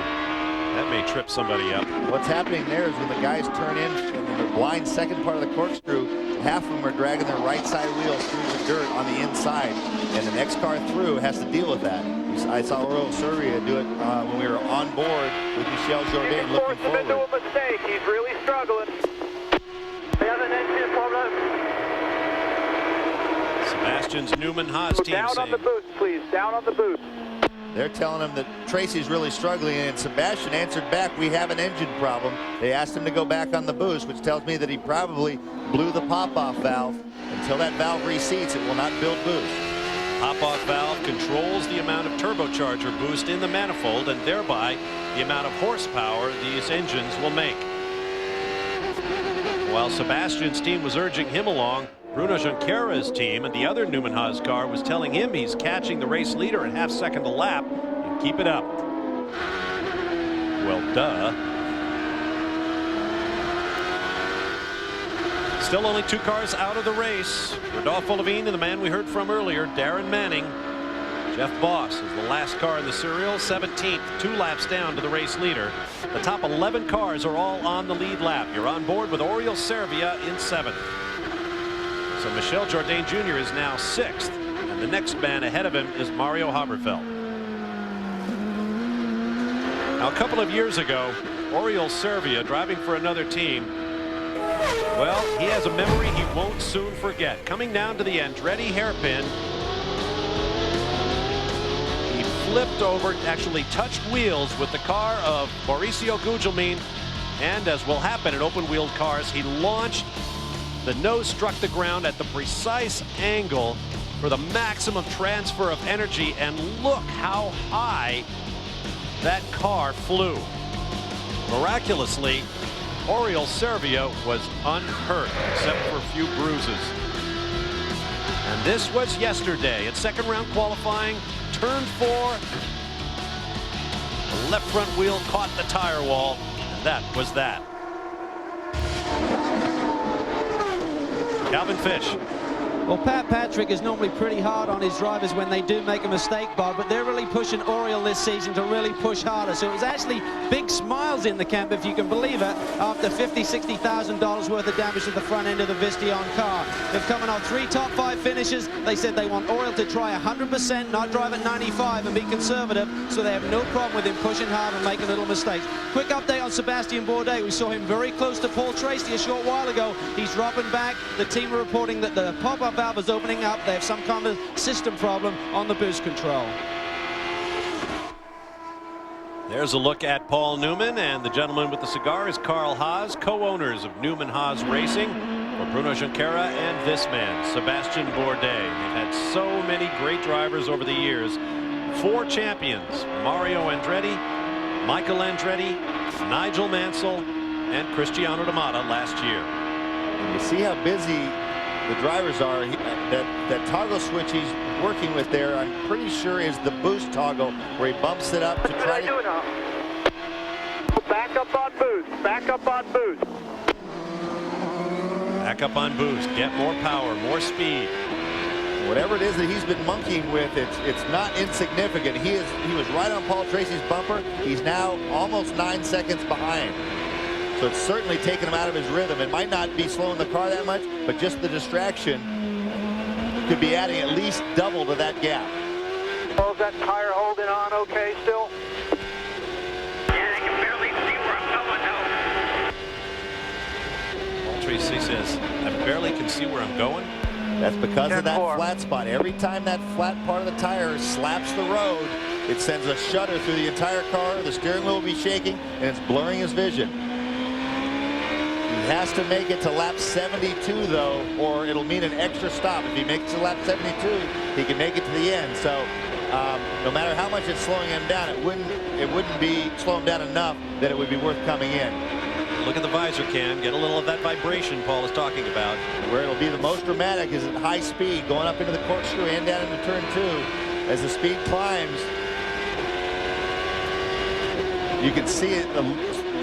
That may trip somebody up. What's happening there is when the guys turn in the blind second part of the corkscrew, half of them are dragging their right side wheels through the dirt on the inside, and the next car through has to deal with that. I saw Oriol Servia do it when we were on board with Michel Jourdain looking forward. Into a mistake. He's really struggling. We have an engine problem. Sebastian's Newman Haas team down on the boost, please. Down on the boost. They're telling him that Tracy's really struggling, and Sebastian answered back, we have an engine problem. They asked him to go back on the boost, which tells me that he probably blew the pop-off valve. Until that valve reseats, it will not build boost. Pop-off valve controls the amount of turbocharger boost in the manifold and thereby the amount of horsepower these engines will make. While Sebastian's team was urging him along, Bruno Junqueira's team and the other Newman Haas car was telling him he's catching the race leader at half second a lap and keep it up. Well, duh. Still only 2 cars out of the race. Rodolfo Levine and the man we heard from earlier, Darren Manning. Jeff Boss is the last car in the serial, 17th, 2 laps down to the race leader. The top 11 cars are all on the lead lap. You're on board with Oriol Servia in 7th. So Michel Jourdain Jr. is now 6th, and the next man ahead of him is Mario Haberfeld. Now, a couple of years ago, Oriol Servia, driving for another team, well, he has a memory he won't soon forget. Coming down to the Andretti hairpin, he flipped over, actually touched wheels with the car of Mauricio Gugelmin, and as will happen in open-wheeled cars, he launched. The nose struck the ground at the precise angle for the maximum transfer of energy, and look how high that car flew. Miraculously, Oriol Servia was unhurt except for a few bruises. And this was yesterday in second round qualifying, turn 4. The left front wheel caught the tire wall, and that was that. Calvin Fish. Well, Pat Patrick is normally pretty hard on his drivers when they do make a mistake, Bob, but they're really pushing Oriol this season to really push harder. So it was actually big smiles in the camp, if you can believe it, after $50,000, $60,000 worth of damage to the front end of the Vistillon car. They've come on 3 top 5 finishes. They said they want Oriol to try 100%, not drive at 95 and be conservative, so they have no problem with him pushing hard and making little mistakes. Quick update on Sébastien Bourdais. We saw him very close to Paul Tracy a short while ago. He's dropping back. The team are reporting that the pop-up valve is opening up. They have some kind of system problem on the boost control. There's a look at Paul Newman, and the gentleman with the cigar is Carl Haas, co-owners of Newman Haas Racing, for Bruno Junqueira and this man, Sébastien Bourdais. They've had so many great drivers over the years. 4 champions, Mario Andretti, Michael Andretti, Nigel Mansell, and Cristiano D'Amata last year. And you see how busy the drivers are. That toggle switch he's working with there, I'm pretty sure is the boost toggle, where he bumps it up to try to... Back up on boost. Back up on boost. Back up on boost. Get more power, more speed. Whatever it is that he's been monkeying with, it's not insignificant. He was right on Paul Tracy's bumper. He's now almost 9 seconds behind. So it's certainly taken him out of his rhythm. It might not be slowing the car that much, but just the distraction could be adding at least double to that gap. Oh, is that tire holding on okay still? Yeah, I can barely see where I'm going now. Paul Tracy says, I barely can see where I'm going. That's because of that flat spot. Every time that flat part of the tire slaps the road, it sends a shudder through the entire car. The steering wheel will be shaking, and it's blurring his vision. He has to make it to lap 72, though, or it'll mean an extra stop. If he makes it to lap 72, he can make it to the end. So no matter how much it's slowing him down, it wouldn't be slowing him down enough that it would be worth coming in. Look at the visor cam. Get a little of that vibration Paul is talking about. Where it'll be the most dramatic is at high speed, going up into the corkscrew and down into turn 2. As the speed climbs, you can see it,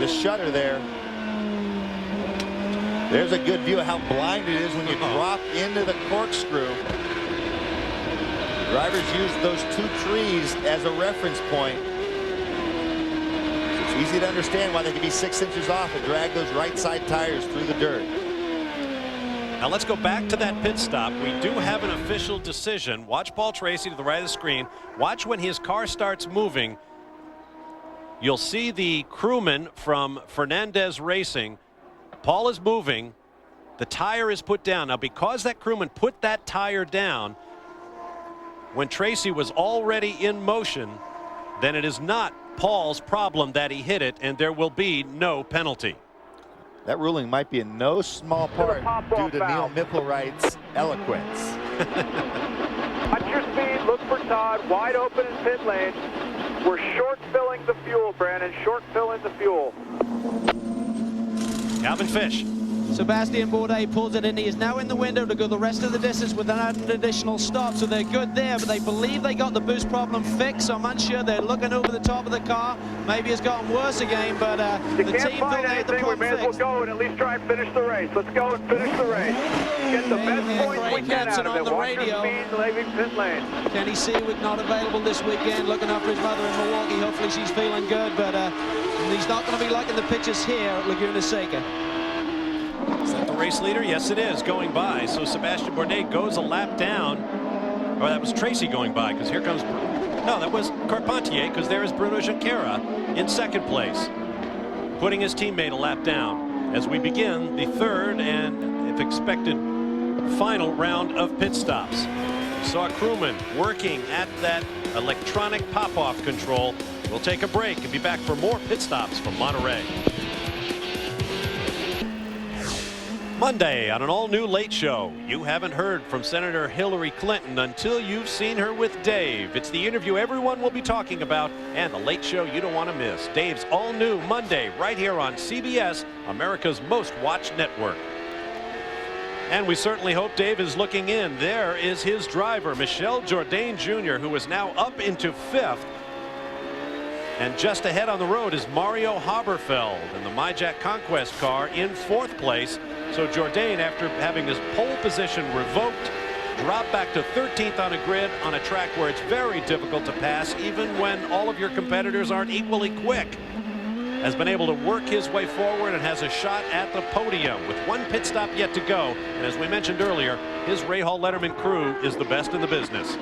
the shudder there. There's a good view of how blind it is when you drop into the corkscrew. Drivers use those 2 trees as a reference point. Easy to understand why they can be 6 inches off and drag those right side tires through the dirt. Now let's go back to that pit stop. We do have an official decision. Watch Paul Tracy to the right of the screen. Watch when his car starts moving. You'll see the crewman from Fernandez Racing. Paul is moving. The tire is put down. Now because that crewman put that tire down when Tracy was already in motion, then it is not Paul's problem that he hit it, and there will be no penalty. That ruling might be in no small part due to Neil Mickelwright's eloquence. Watch your speed. Look for Todd. Wide open in pit lane. We're short filling the fuel, Brandon. Short filling the fuel. Calvin Fish. Sebastian Bourdais pulls it in. He is now in the window to go the rest of the distance without an additional stop. So they're good there, but they believe they got the boost problem fixed. So I'm unsure. They're looking over the top of the car. Maybe it's gotten worse again, but the team thought they had the problem we may as well go and at least try and finish the race. Let's go and finish the race. Get the best points we can out of it. Watch your speed leaving pit lane. Kenny Seawick not available this weekend, looking after his mother in Milwaukee. Hopefully she's feeling good, but he's not going to be liking the pictures here at Laguna Seca. Is that the race leader? Yes, it is, going by. So Sebastian Bourdais goes a lap down. Oh, that was Tracy going by, because here comes... No, that was Carpentier, because there is Bruno Junqueira in second place, putting his teammate a lap down as we begin the third and, if expected, final round of pit stops. We saw a crewman working at that electronic pop-off control. We'll take a break and be back for more pit stops from Monterey. Monday on an all-new Late Show. You haven't heard from Senator Hillary Clinton until you've seen her with Dave. It's the interview everyone will be talking about and the Late Show you don't want to miss. Dave's all-new Monday right here on CBS, America's most watched network. And we certainly hope Dave is looking in. There is his driver, Michel Jourdain Jr., who is now up into 5th. And just ahead on the road is Mario Haberfeld in the MyJack Conquest car in 4th place. So Jourdain, after having his pole position revoked, dropped back to 13th on a grid on a track where it's very difficult to pass, even when all of your competitors aren't equally quick. Has been able to work his way forward and has a shot at the podium with 1 pit stop yet to go. And as we mentioned earlier, his Rahal Letterman crew is the best in the business.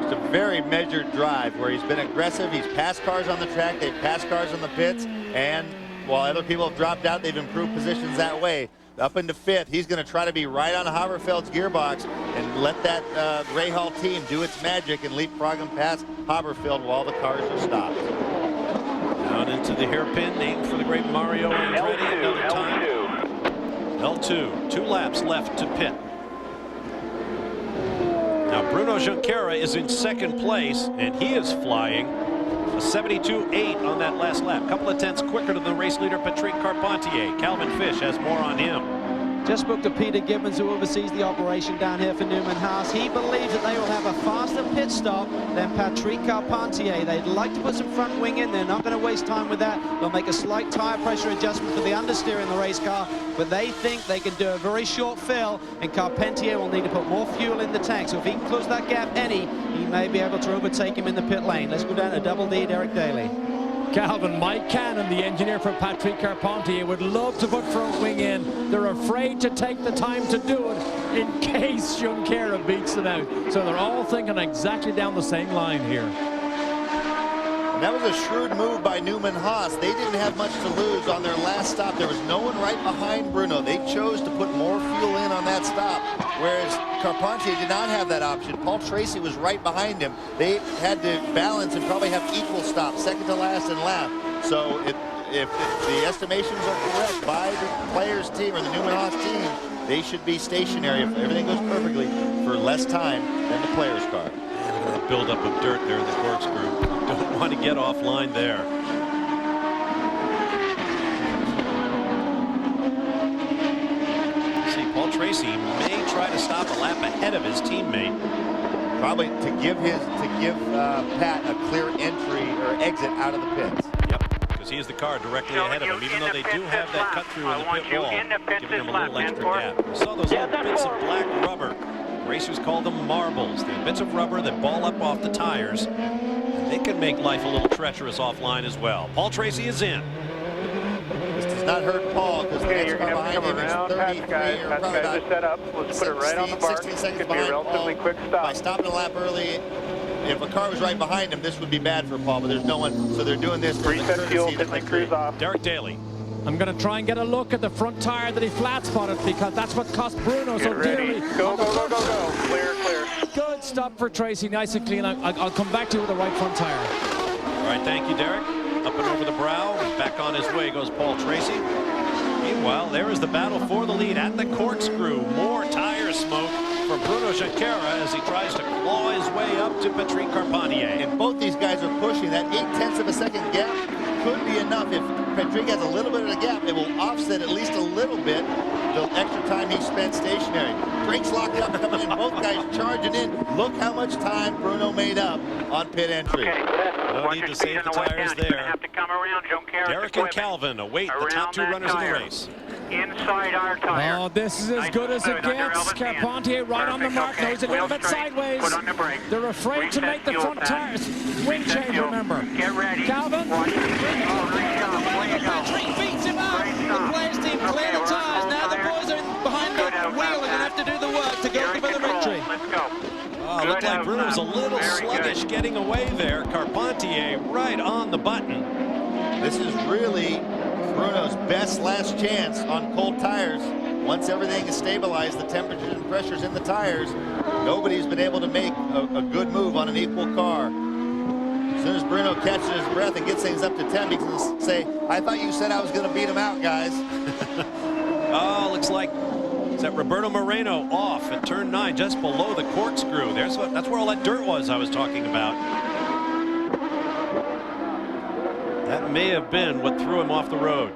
It's a very measured drive where he's been aggressive. He's passed cars on the track, they've passed cars on the pits, and while other people have dropped out, they've improved positions that way. Up into 5th, he's going to try to be right on Haberfeld's gearbox and let that Rahal team do its magic and leapfrog him past Haberfeld while the cars are stopped. Down into the hairpin, named for the great Mario Andretti. Another time. L2, 2 laps left to pit. Now Bruno Junqueira is in 2nd place, and he is flying a 72.8 on that last lap. Couple of tenths quicker than the race leader Patrick Carpentier. Calvin Fish has more on him. Just spoke to Peter Gibbons, who oversees the operation down here for Newman Haas. He believes that they will have a faster pit stop than Patrick Carpentier. They'd like to put some front wing in. They're not going to waste time with that. They'll make a slight tire pressure adjustment for the understeer in the race car, but they think they can do a very short fill, and Carpentier will need to put more fuel in the tank. So if he can close that gap any, he may be able to overtake him in the pit lane. Let's go down to Double D, Derek Daly. Calvin, Mike Cannon, the engineer for Patrick Carpentier, would love to put front wing in. They're afraid to take the time to do it in case Junqueira beats them out. So they're all thinking exactly down the same line here. And that was a shrewd move by Newman Haas. They didn't have much to lose on their last stop. There was no one right behind Bruno. They chose to put more fuel in on that stop, whereas Carpentier did not have that option. Paul Tracy was right behind him. They had to balance and probably have equal stops, second to last and last. So if the estimations are correct by the players' team or the Newman Haas team, they should be stationary, if everything goes perfectly, for less time than the players' car. That buildup of dirt there in the corkscrew. Don't want to get offline there. See, Paul Tracy may try to stop a lap ahead of his teammate. Probably to give Pat a clear entry or exit out of the pits. Yep, because he is the car directly ahead of him, even though they do have that cut through in the pit wall, giving him a little extra gap. We saw those little bits of black rubber. Racers call them marbles. They're bits of rubber that ball up off the tires. And they can make life a little treacherous offline as well. Paul Tracy is in. This does not hurt Paul because the next you're car going to have to behind come him around is 33 guys. or Pat's probably guys are set up. Let's put it right on the mark. 16 seconds Could be a behind relatively Paul. quick stop. By stopping a lap early, if a car was right behind him, this would be bad for Paul, but there's no one, so they're doing this as a Reset fuel, courtesy to pit lane cruise off. Derek Daly. I'm going to try and get a look at the front tire that he flat spotted, because that's what cost Bruno so dearly. Go, go, go, go, go. Clear, clear. Good stop for Tracy, nice and clean. I'll come back to you with the right front tire. All right, thank you, Derek. Up and over the brow, back on his way goes Paul Tracy. Meanwhile, there is the battle for the lead at the corkscrew. More tire smoke from Bruno Junqueira as he tries to claw his way up to Patrick Carpentier. And both these guys are pushing. That 0.8 of a second gap could be enough. If Patrick has a little bit of a gap, it will offset at least a little bit the extra time he spent stationary. Brakes locked up, coming in, both guys charging in. Look how much time Bruno made up on pit entry. Okay, No need to save the tires there. Have to come around Derek and Calvin await the top two runners in the race. Inside our tire. Oh, this is as good as it gets. Carpentier right on the mark. Knows a little bit sideways. Put on the brake. They're afraid to make the front tires. Wing change, remember. Get ready. Calvin. Patrick beats him up. The players team clear the tires. Now the boys are behind the wheel and going to have to do the work to go for the victory. Let's go. Oh, looked like Bruno's a little sluggish getting away there. Carpentier right on the button. This is really Bruno's best last chance on cold tires. Once everything is stabilized, the temperatures and pressures in the tires, nobody's been able to make a good move on an equal car. As soon as Bruno catches his breath and gets things up to 10, he can say, I thought you said I was going to beat him out, guys. Oh, looks like is that Roberto Moreno off at turn 9, just below the corkscrew. That's where all that dirt was I was talking about. That may have been what threw him off the road.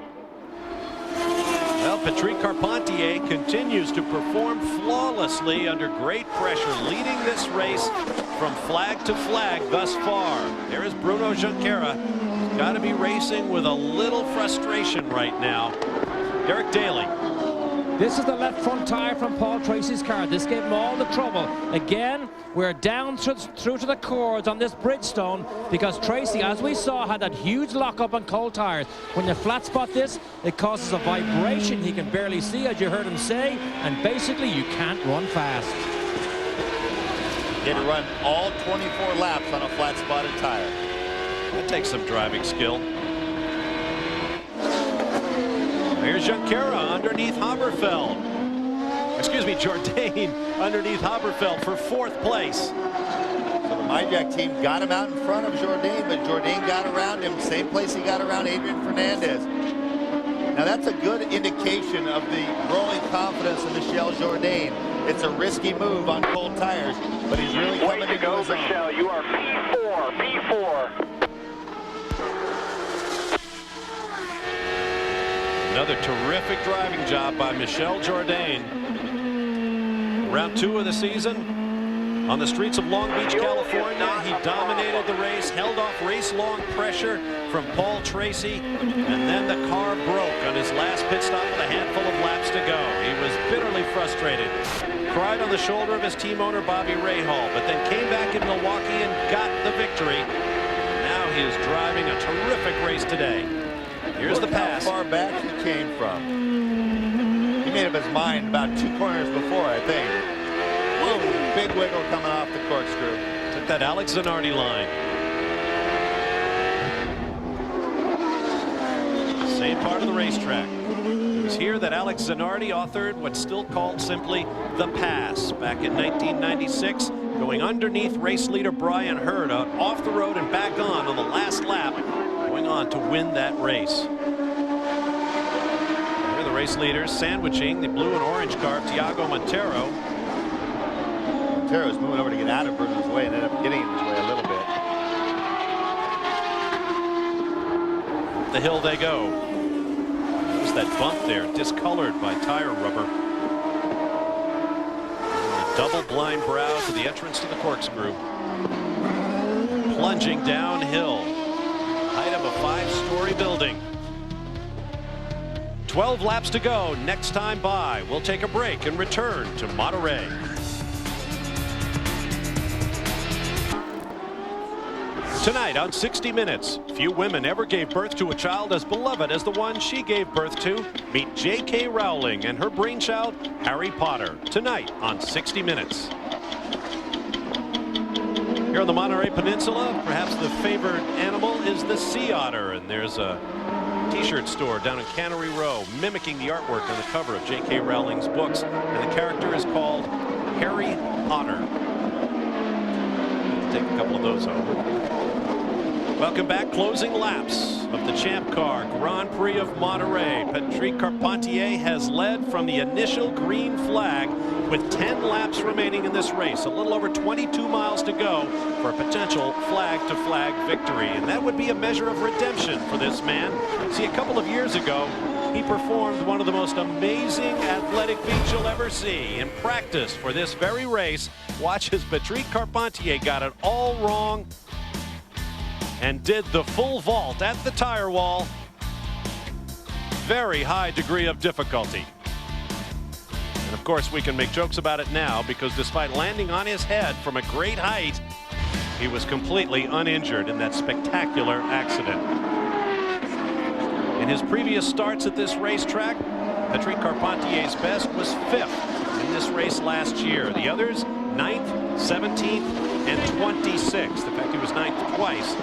Well, Patrick Carpentier continues to perform flawlessly under great pressure, leading this race from flag to flag thus far. There is Bruno Junqueira. Got to be racing with a little frustration right now. Derek Daly. This is the left front tire from Paul Tracy's car. This gave him all the trouble. Again, we're down through to the cords on this Bridgestone because Tracy, as we saw, had that huge lockup on cold tires. When you flat spot this, it causes a vibration he can barely see, as you heard him say, and basically you can't run fast. You had to run all 24 laps on a flat spotted tire. That takes some driving skill. Here's Junqueira underneath Haberfeld. Excuse me, Jourdain underneath Haberfeld for 4th place. So the MyJack team got him out in front of Jourdain, but Jourdain got around him, same place he got around Adrian Fernandez. Now that's a good indication of the growing confidence of Michel Jourdain. It's a risky move on cold tires, but he's really coming to go, Michel. You are P4, P4. Another terrific driving job by Michel Jourdain. Round 2 of the season. On the streets of Long Beach, California, he dominated the race, held off race-long pressure from Paul Tracy, and then the car broke on his last pit stop with a handful of laps to go. He was bitterly frustrated, cried on the shoulder of his team owner, Bobby Rahal, but then came back in Milwaukee and got the victory. Now he is driving a terrific race today. Here's the pass. How far back he came from. He made up his mind about 2 corners before, I think. Whoa, big wiggle coming off the corkscrew. Took that Alex Zanardi line. Same part of the racetrack. It was here that Alex Zanardi authored what's still called simply the pass back in 1996, going underneath race leader Brian Hurd off the road and back on the last lap, going on to win that race. Here are the race leaders sandwiching the blue and orange car of Tiago Montero. Montero's moving over to get out of Bruno's way and ended up getting in his way a little bit. The hill they go. There's that bump there, discolored by tire rubber. The double blind brow to the entrance to the corkscrew. Plunging downhill. Height of a 5-story building. 12 laps to go. Next time by, we'll take a break and return to Monterey. Tonight on 60 Minutes, few women ever gave birth to a child as beloved as the one she gave birth to. Meet J.K. Rowling and her brainchild, Harry Potter. Tonight on 60 Minutes. Here on the Monterey Peninsula, perhaps the favored animal is the sea otter. And there's a t-shirt store down in Cannery Row mimicking the artwork on the cover of J.K. Rowling's books. And the character is called Harry Potter. Take a couple of those home. Welcome back. Closing laps of the Champ Car Grand Prix of Monterey. Patrick Carpentier has led from the initial green flag with 10 laps remaining in this race. A little over 22 miles to go for a potential flag-to-flag victory. And that would be a measure of redemption for this man. See, a couple of years ago, he performed one of the most amazing athletic feats you'll ever see. In practice for this very race, watch as Patrick Carpentier got it all wrong and did the full vault at the tire wall. Very high degree of difficulty. And of course, we can make jokes about it now because despite landing on his head from a great height, he was completely uninjured in that spectacular accident. In his previous starts at this racetrack, Patrick Carpentier's best was 5th in this race last year. The others, 9th, 17th, and 26th. In fact, he was 9th twice.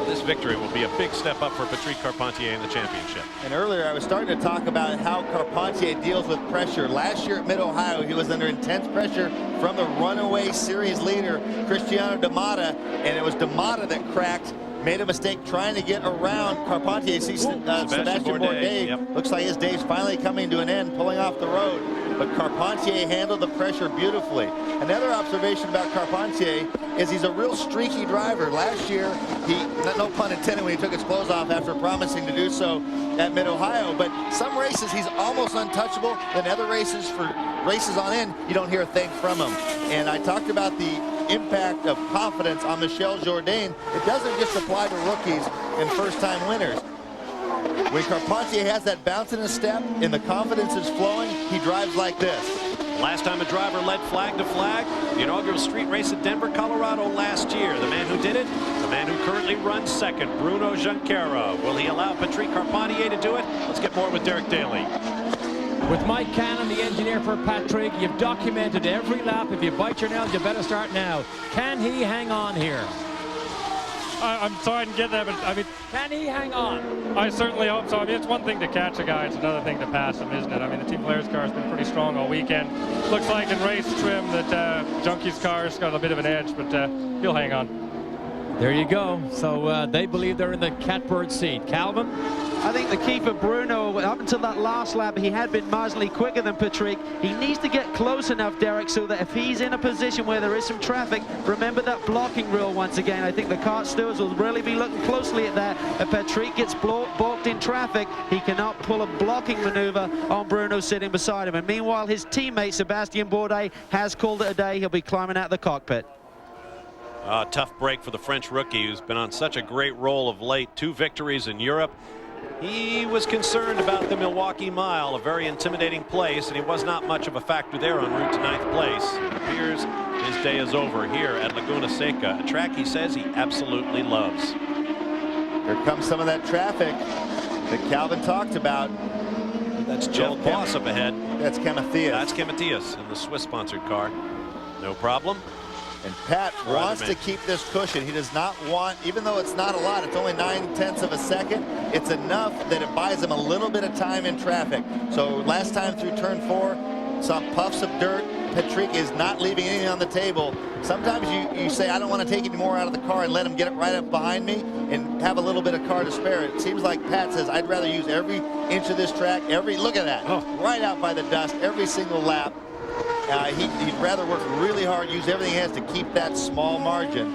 This victory will be a big step up for Patrick Carpentier in the championship. And earlier I was starting to talk about how Carpentier deals with pressure. Last year at Mid-Ohio, he was under intense pressure from the runaway series leader, Cristiano D'Amata, and it was D'Amata that cracked, made a mistake trying to get around Carpentier. See, Sebastian Bourdais, yep. Looks like his day's finally coming to an end, pulling off the road. But Carpentier handled the pressure beautifully. Another observation about Carpentier is he's a real streaky driver. Last year, he, no pun intended when he took his clothes off after promising to do so at Mid-Ohio, but some races he's almost untouchable. Then other races, for races on end, you don't hear a thing from him. And I talked about the impact of confidence on Michel Jourdain. It doesn't just apply to rookies and first-time winners. When Carpentier has that bounce in his step and the confidence is flowing, he drives like this. Last time a driver led flag to flag, the inaugural street race at Denver, Colorado last year. The man who did it, the man who currently runs second, Bruno Junqueira. Will he allow Patrick Carpentier to do it? Let's get more with Derek Daly. With Mike Cannon, the engineer for Patrick, you've documented every lap. If you bite your nails, you better start now. Can he hang on here? I'm sorry I didn't get that, but I mean, can he hang on? I certainly hope so. I mean, it's one thing to catch a guy, it's another thing to pass him, isn't it? I mean, the Team Players car has been pretty strong all weekend. Looks like in race trim that Junkie's car's got a bit of an edge, but he'll hang on. There you go. So they believe they're in the catbird seat. Calvin? I think the key for Bruno, up until that last lap, he had been marginally quicker than Patrick. He needs to get close enough, Derek, so that if he's in a position where there is some traffic, remember that blocking rule once again. I think the kart stewards will really be looking closely at that. If Patrick gets balked in traffic, he cannot pull a blocking maneuver on Bruno sitting beside him. And meanwhile, his teammate, Sebastien Bourdais, has called it a day. He'll be climbing out of the cockpit. Tough break for the French rookie, who's been on such a great roll of late. 2 victories in Europe. He was concerned about the Milwaukee Mile, a very intimidating place, and he was not much of a factor there en route to 9th place. It appears his day is over here at Laguna Seca, a track he says he absolutely loves. Here comes some of that traffic that Calvin talked about. That's Jeff Boss up ahead. That's Camathias. That's Camathias in the Swiss-sponsored car. No problem. And Pat wants to keep this cushion. He does not want, even though it's not a lot, it's only 9/10 of a second, it's enough that it buys him a little bit of time in traffic. So last time through turn 4, some puffs of dirt. Patrick is not leaving anything on the table. Sometimes you say, I don't want to take any more out of the car and let him get it right up behind me and have a little bit of car to spare. It seems like Pat says, I'd rather use every inch of this track, look at that, right out by the dust, every single lap. He'd rather work really hard, use everything he has to keep that small margin.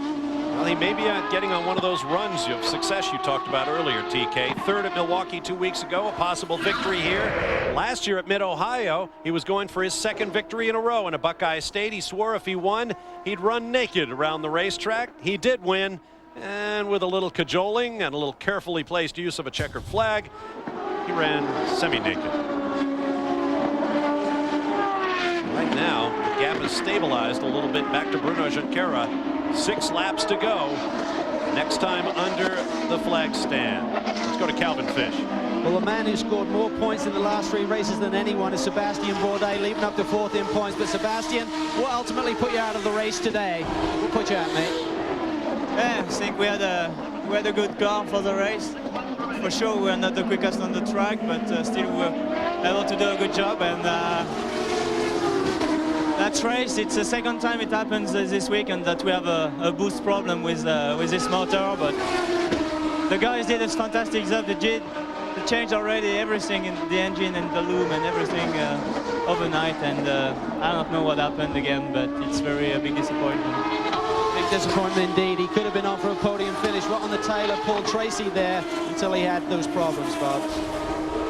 Well, he may be getting on one of those runs of success you talked about earlier, TK. 3rd at Milwaukee 2 weeks ago, a possible victory here. Last year at Mid-Ohio, he was going for his 2nd victory in a row in a Buckeye State. He swore if he won, he'd run naked around the racetrack. He did win, and with a little cajoling and a little carefully placed use of a checkered flag, he ran semi-naked. Right now, the gap is stabilized a little bit back to Bruno Junqueira. 6 laps to go. Next time under the flag stand. Let's go to Calvin Fish. Well, the man who scored more points in the last 3 races than anyone is Sebastien Bourdais, leaving up to 4th in points. But Sebastien, what ultimately put you out of the race today? What put you out, mate? Yeah, I think we had a good car for the race. For sure, we're not the quickest on the track, but still we were able to do a good job. And that race, it's the 2nd time it happens this weekend that we have a boost problem with this motor. But the guys did a fantastic job. They changed already everything in the engine and the loom and everything overnight. And I don't know what happened again, but it's a big disappointment. Big disappointment indeed. He could have been on for a podium finish right on the tail of Paul Tracy there until he had those problems, Bob.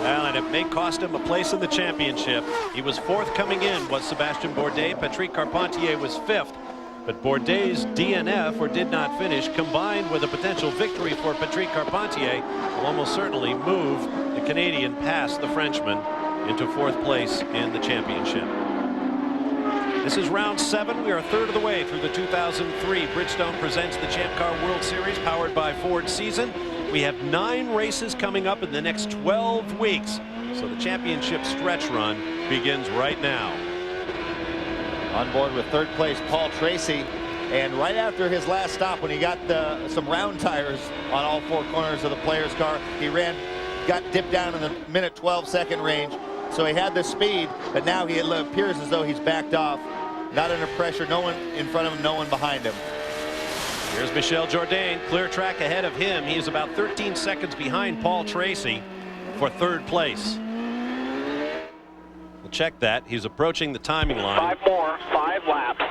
Well, and it may cost him a place in the championship. He was 4th coming in, was Sebastien Bourdais. Patrick Carpentier was 5th. But Bourdais' DNF, or did not finish, combined with a potential victory for Patrick Carpentier, will almost certainly move the Canadian past the Frenchman into 4th place in the championship. This is round 7. We are 1/3 of the way through the 2003 Bridgestone Presents the Champ Car World Series, powered by Ford season. We have 9 races coming up in the next 12 weeks. So the championship stretch run begins right now. On board with 3rd place Paul Tracy, and right after his last stop, when he got some round tires on all 4 corners of the player's car, he got dipped down in the minute 12-second range. So he had the speed, but now it appears as though he's backed off. Not under pressure, no one in front of him, no one behind him. Here's Michel Jourdain, clear track ahead of him. He is about 13 seconds behind Paul Tracy for 3rd place. We'll check that. He's approaching the timing line. 5 more, 5 laps.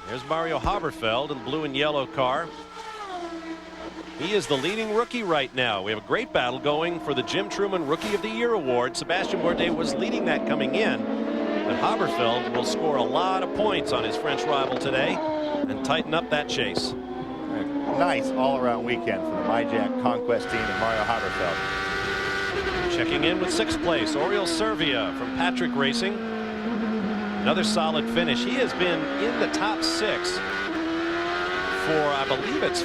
There's Mario Haberfeld in the blue and yellow car. He is the leading rookie right now. We have a great battle going for the Jim Truman Rookie of the Year award. Sebastien Bourdais was leading that coming in, but Haberfeld will score a lot of points on his French rival today and tighten up that chase. Nice all-around weekend for the MyJack Conquest team and Mario Haberfeld. Checking in with 6th place, Oriol Servia from Patrick Racing. Another solid finish. He has been in the top 6 for, I believe it's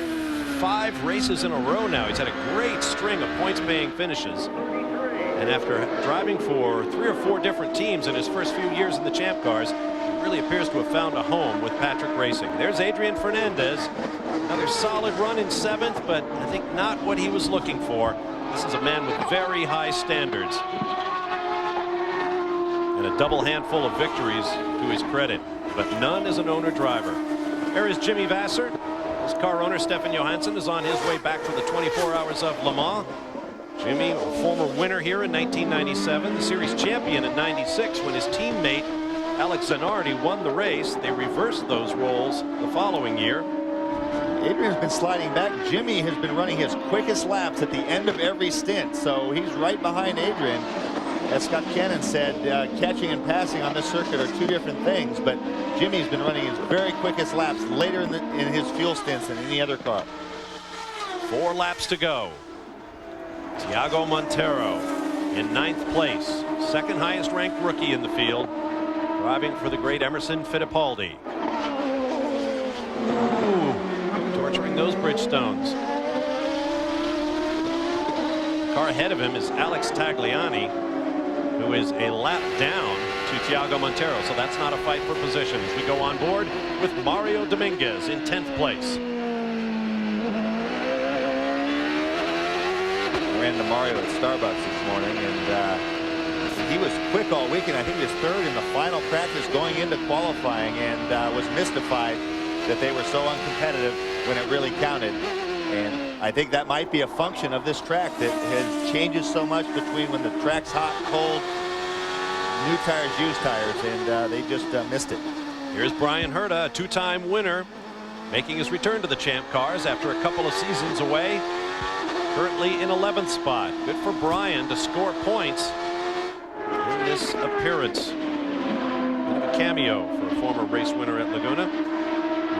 5 races in a row now. He's had a great string of points-paying finishes. And after driving for 3 or 4 different teams in his first few years in the Champ Cars, he really appears to have found a home with Patrick Racing. There's Adrian Fernandez. Another solid run in 7th, but I think not what he was looking for. This is a man with very high standards. And a double handful of victories to his credit, but none as an owner driver. There is Jimmy Vasser His car owner, Stefan Johansson, is on his way back for the 24 Hours of Le Mans. Jimmy, a former winner here in 1997, the series champion in 96 when his teammate Alex Zanardi won the race. They reversed those roles the following year. Adrian's been sliding back. Jimmy has been running his quickest laps at the end of every stint, so he's right behind Adrian. As Scott Cannon said, catching and passing on this circuit are two different things, but Jimmy's been running his very quickest laps later in his fuel stints than any other car. 4 laps to go. Thiago Montero in 9th place, second highest ranked rookie in the field, driving for the great Emerson Fittipaldi. Ooh, torturing those Bridgestones. The car ahead of him is Alex Tagliani, who is a lap down to Thiago Montero, so that's not a fight for position. As we go on board with Mario Dominguez in 10th place. Ran into Mario at Starbucks this morning, and he was quick all weekend. I think he was 3rd in the final practice going into qualifying, and was mystified that they were so uncompetitive when it really counted. And I think that might be a function of this track that has changes so much between when the track's hot, cold, new tires, used tires, and they just missed it. Here's Brian Herta, a 2-time winner, making his return to the Champ Cars after a couple of seasons away. Currently in 11th spot. Good for Brian to score points in this appearance. Bit of a cameo for a former race winner at Laguna.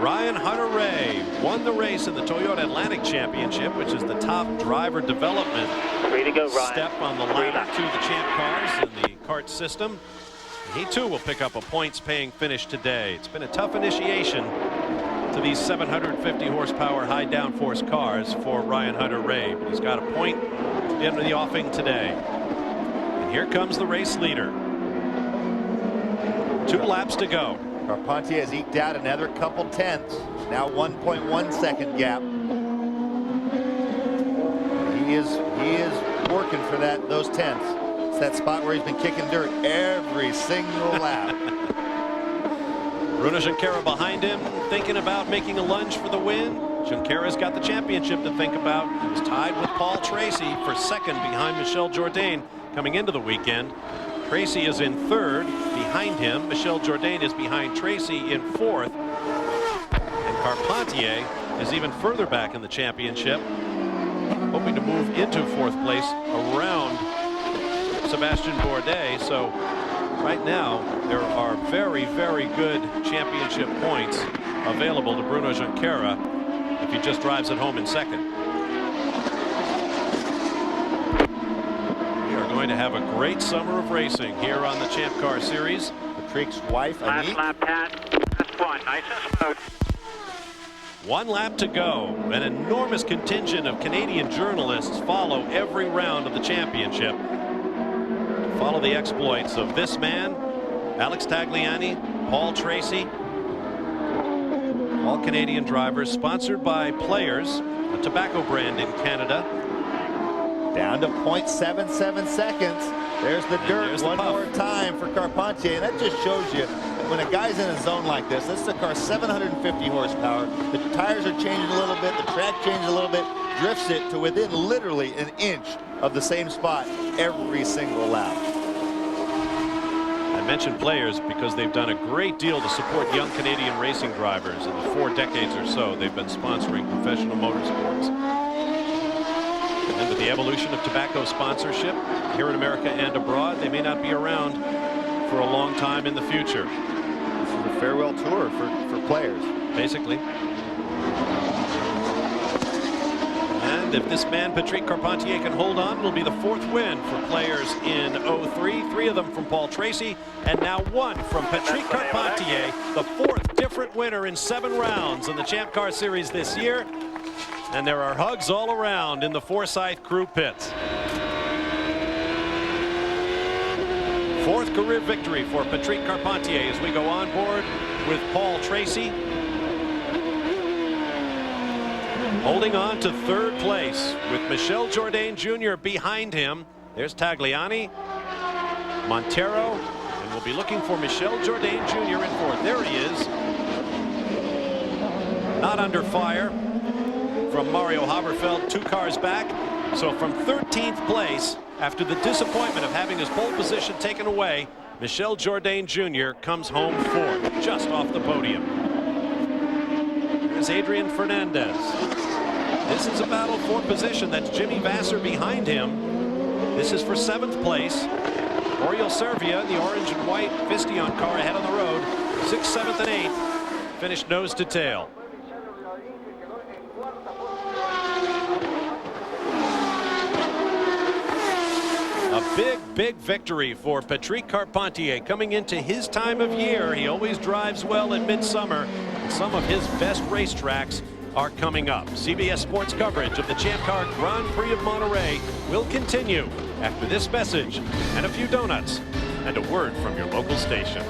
Ryan Hunter-Reay won the race in the Toyota Atlantic Championship, which is the top driver development step on the ladder to the Champ Cars in the kart system. He too will pick up a points-paying finish today. It's been a tough initiation to these 750 horsepower high downforce cars for Ryan Hunter-Reay, but he's got a point into the offing today. And here comes the race leader. 2 laps to go. Carpentier has eked out another couple tenths. Now 1.1 second gap. He is working for those tenths. It's that spot where he's been kicking dirt every single lap. Bruno Junqueira behind him, thinking about making a lunge for the win. Junqueira's got the championship to think about. He was tied with Paul Tracy for second behind Michel Jourdain coming into the weekend. Tracy is in 3rd behind him. Michel Jourdain is behind Tracy in 4th. And Carpentier is even further back in the championship, hoping to move into 4th place around Sebastian Bourdais. So right now, there are very, very good championship points available to Bruno Junqueira if he just drives it home in 2nd. We are going to have a great summer of racing here on the Champ Car Series. Patrick's wife, Last lap, Pat. Last one. Nice and smooth. 1 lap to go. An enormous contingent of Canadian journalists follow every round of the championship. Follow the exploits of this man, Alex Tagliani, Paul Tracy. All Canadian drivers, sponsored by Players, a tobacco brand in Canada. Down to 0.77 seconds. There's the dirt one more time for Carpentier. And that just shows you when a guy's in a zone like this, this is a car 750 horsepower. The tires are changing a little bit. The track changes a little bit. Drifts it to within literally an inch of the same spot every single lap. I mentioned Players because they've done a great deal to support young Canadian racing drivers. In the 4 decades or so, they've been sponsoring professional motorsports. And with the evolution of tobacco sponsorship here in America and abroad, they may not be around for a long time in the future. This is a farewell tour for Players. Basically. And if this man, Patrick Carpentier, can hold on, it'll be the 4th win for Players in 03. 3 of them from Paul Tracy, and now 1 from Patrick Carpentier, the 4th different winner in 7 rounds in the Champ Car Series this year. And there are hugs all around in the Forsyth crew pits. 4th career victory for Patrick Carpentier as we go on board with Paul Tracy. Holding on to 3rd place with Michel Jourdain Jr. behind him. There's Tagliani, Montero, and we'll be looking for Michel Jourdain Jr. in 4th. There he is. not under fire from Mario Haberfeld, 2 cars back. So from 13th place, after the disappointment of having his pole position taken away, Michel Jourdain Jr. comes home 4th, just off the podium. Here's Adrian Fernandez. This is a battle for position. That's Jimmy Vasser behind him. This is for 7th place. Oriol Servia, the orange and white Vistion car ahead on the road. 6th, 7th, and 8th. Finished nose to tail. A big victory for Patrick Carpentier coming into his time of year. He always drives well at midsummer. Some of his best racetracks are coming up. CBS Sports coverage of the Champ Car Grand Prix of Monterey will continue after this message and a few donuts and a word from your local station.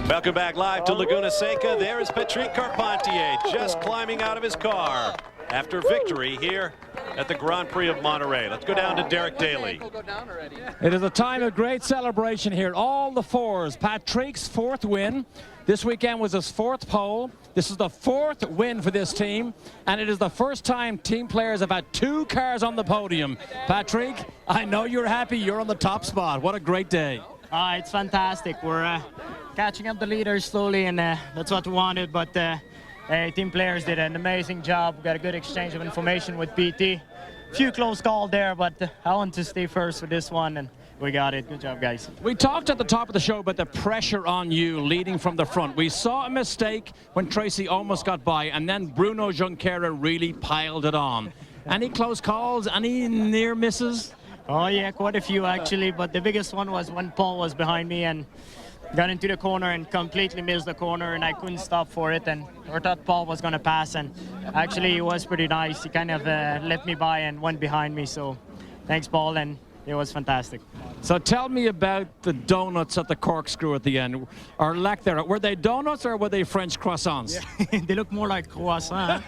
Welcome back live to Laguna Seca. There is Patrick Carpentier just climbing out of his car after victory here at the Grand Prix of Monterey. Let's go down to Derek Daly. It is a time of great celebration here. All the 4s. Patrick's 4th win. This weekend was his 4th pole. This is the 4th win for this team, and it is the first time team players have had 2 cars on the podium. Patrick, I know you're happy. You're on the top spot. What a great day. It's fantastic. We're catching up the leaders slowly, and that's what we wanted. But team players did an amazing job. We got a good exchange of information with PT. Few close calls there, but I want to stay first for this one, and we got it. Good job, guys. We talked at the top of the show about the pressure on you leading from the front. We saw a mistake when Tracy almost got by, and then Bruno Junqueira really piled it on. Any close calls? Any near misses? Oh yeah, quite a few actually, but the biggest one was when Paul was behind me and got into the corner and completely missed the corner, and I couldn't stop for it, and I thought Paul was going to pass, and actually it was pretty nice. He kind of let me by and went behind me, so thanks Paul, and it was fantastic. So tell me about the donuts at the corkscrew at the end, or lack thereof. Were they donuts or were they French croissants? Yeah. They look more like croissants,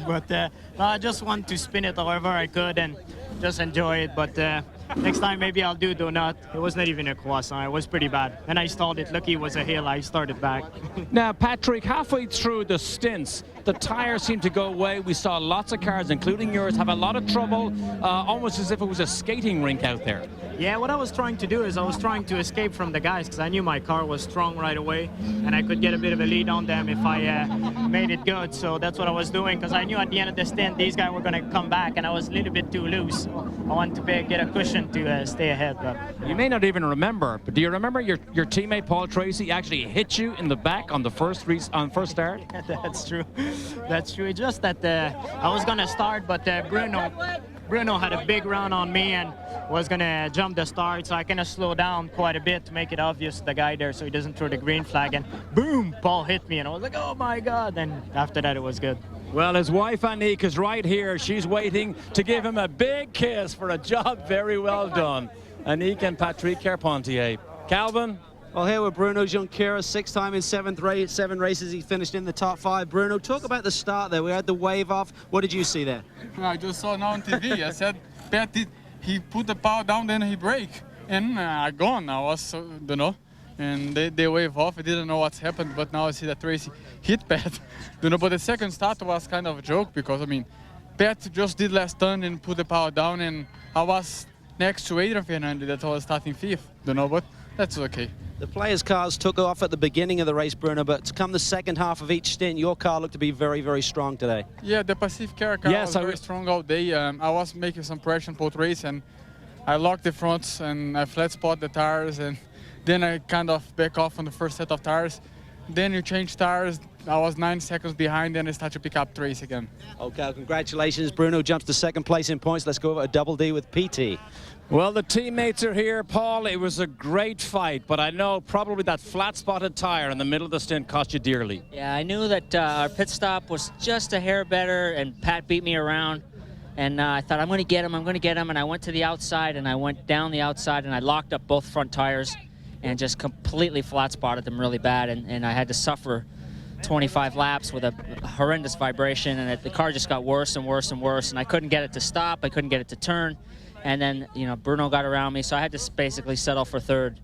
but I just want to spin it however I could and just enjoy it, but next time maybe I'll do donut. It was not even a croissant. It was pretty bad. And I stalled it. Lucky it was a hill. I started back. Now, Patrick, halfway through the stints, the tires seemed to go away. We saw lots of cars, including yours, have a lot of trouble, almost as if it was a skating rink out there. Yeah, what I was trying to do is I was trying to escape from the guys because I knew my car was strong right away and I could get a bit of a lead on them if I made it good. So that's what I was doing because I knew at the end of the stint these guys were going to come back and I was a little bit too loose. I wanted to get a cushion to stay ahead. But you may not even remember, but do you remember your teammate Paul Tracy actually hit you in the back on the first start? Yeah, that's true. That's true. It's just that I was going to start, but Bruno had a big run on me and was going to jump the start, so I kind of slowed down quite a bit to make it obvious to the guy there so he doesn't throw the green flag, and boom, Paul hit me, and I was like, oh my God, and after that it was good. Well, his wife Anique is right here. She's waiting to give him a big kiss for a job very well done. Anique and Patrick Carpentier. Calvin? Well, here with Bruno Junqueira, 6th time in 7 races. He finished in the top 5. Bruno, talk about the start there. We had the wave off. What did you see there? I just saw now on TV. I said, Pat, he put the power down, then he brake. And I gone. I was, don't know. And they wave off. I didn't know what's happened, but now I see that Tracy hit Pat. Don't know, but the second start was kind of a joke because, I mean, Pat just did last turn and put the power down, and I was next to Adrian Fernandez that was starting 5th. Don't know, but that's okay. The players' cars took off at the beginning of the race, Bruno, but to come the second half of each stint, your car looked to be very, very strong today. Yeah, the Pacific car was very strong all day. I was making some pressure on both race, and I locked the fronts, and I flat spot the tires, and then I kind of back off on the first set of tires. Then you change tires. I was 9 seconds behind, and I started to pick up the race again. Okay, congratulations. Bruno jumps to 2nd place in points. Let's go over a double D with PT. Well, the teammates are here. Paul, it was a great fight, but I know probably that flat-spotted tire in the middle of the stint cost you dearly. Yeah, I knew that our pit stop was just a hair better, and Pat beat me around. And I thought, I'm going to get him, and I went to the outside, and I went down the outside, and I locked up both front tires and just completely flat-spotted them really bad, and I had to suffer 25 laps with a horrendous vibration, and the car just got worse and worse and worse, and I couldn't get it to stop, I couldn't get it to turn. And then, you know, Bruno got around me, so I had to basically settle for 3rd.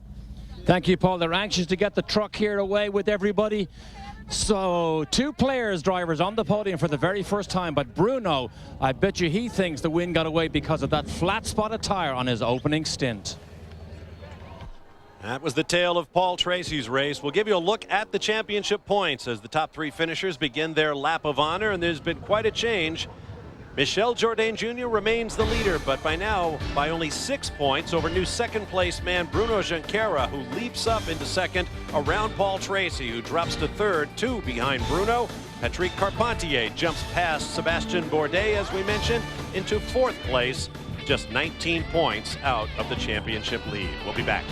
Thank you, Paul. They're anxious to get the truck here away with everybody. So 2 drivers on the podium for the very first time, but Bruno, I bet you he thinks the win got away because of that flat spotted tire on his opening stint. That was the tale of Paul Tracy's race. We'll give you a look at the championship points as the top 3 finishers begin their lap of honor, and there's been quite a change. Michel Jourdain Jr. remains the leader, but by now by only 6 points over new second-place man Bruno Junqueira, who leaps up into second around Paul Tracy, who drops to third, 2 behind Bruno. Patrick Carpentier jumps past Sébastien Bourdais, as we mentioned, into 4th place, just 19 points out of the championship lead. We'll be back.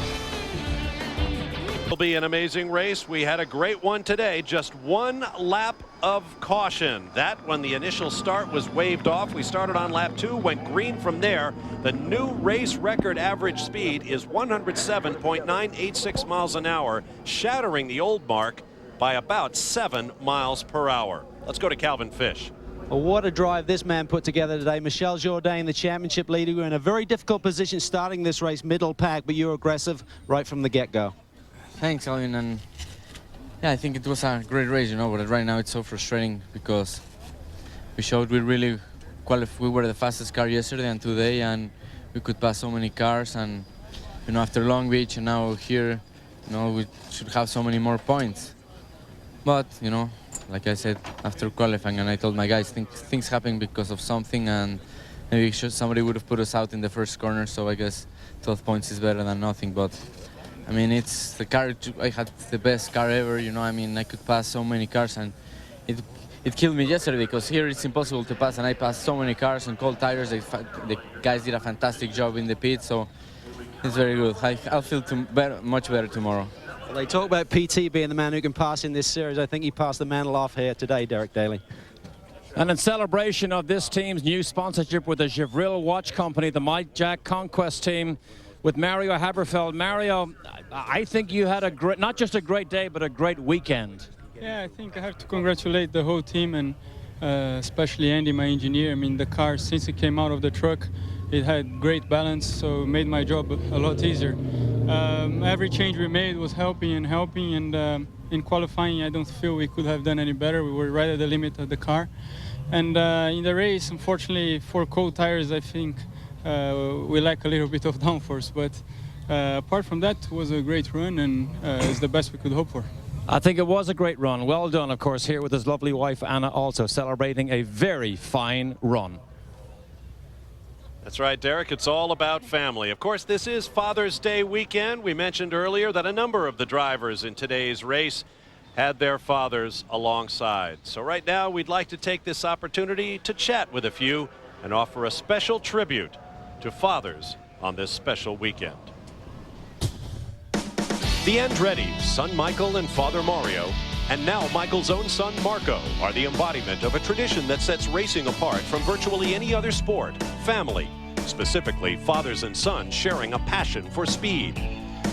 It'll be an amazing race. We had a great one today. Just 1 lap of caution. That when the initial start was waved off. We started on lap 2, went green from there. The new race record average speed is 107.986 miles an hour, shattering the old mark by about 7 miles per hour. Let's go to Calvin Fish. Well, what a drive this man put together today. Michel Jourdain, the championship leader. You're in a very difficult position starting this race, middle pack, but you're aggressive right from the get-go. Thanks, Alvin, and yeah, I think it was a great race, you know, but right now it's so frustrating because we showed we really we were the fastest car yesterday and today, and we could pass so many cars, and you know, after Long Beach and now here, you know, we should have so many more points. But you know, like I said, after qualifying, and I told my guys, things happen because of something, and maybe somebody would have put us out in the first corner, so I guess 12 points is better than nothing. But I mean, it's the car, I had the best car ever, you know, I mean, I could pass so many cars, and it killed me yesterday because here it's impossible to pass, and I passed so many cars and cold tires. The guys did a fantastic job in the pit, so it's very good. I'll feel much better tomorrow. Well, they talk about PT being the man who can pass in this series. I think he passed the mantle off here today, Derek Daly. And in celebration of this team's new sponsorship with the Givril Watch Company, the Mike Jack Conquest team, with Mario Haberfeld. Mario, I think you had a great, not just a great day, but a great weekend. Yeah, I think I have to congratulate the whole team, and especially Andy, my engineer. I mean, the car, since it came out of the truck, it had great balance, so it made my job a lot easier. Every change we made was helping, and in qualifying, I don't feel we could have done any better. We were right at the limit of the car. And in the race, unfortunately, for cold tires, I think we lack a little bit of downforce, but apart from that, it was a great run, and it's the best we could hope for. I think it was a great run. Well done, of course, here with his lovely wife, Anna, also celebrating a very fine run. That's right, Derek. It's all about family. Of course, this is Father's Day weekend. We mentioned earlier that a number of the drivers in today's race had their fathers alongside. So right now, we'd like to take this opportunity to chat with a few and offer a special tribute to fathers on this special weekend. The Andretti's, son Michael and father Mario, and now Michael's own son Marco, are the embodiment of a tradition that sets racing apart from virtually any other sport: family. Specifically, fathers and sons sharing a passion for speed.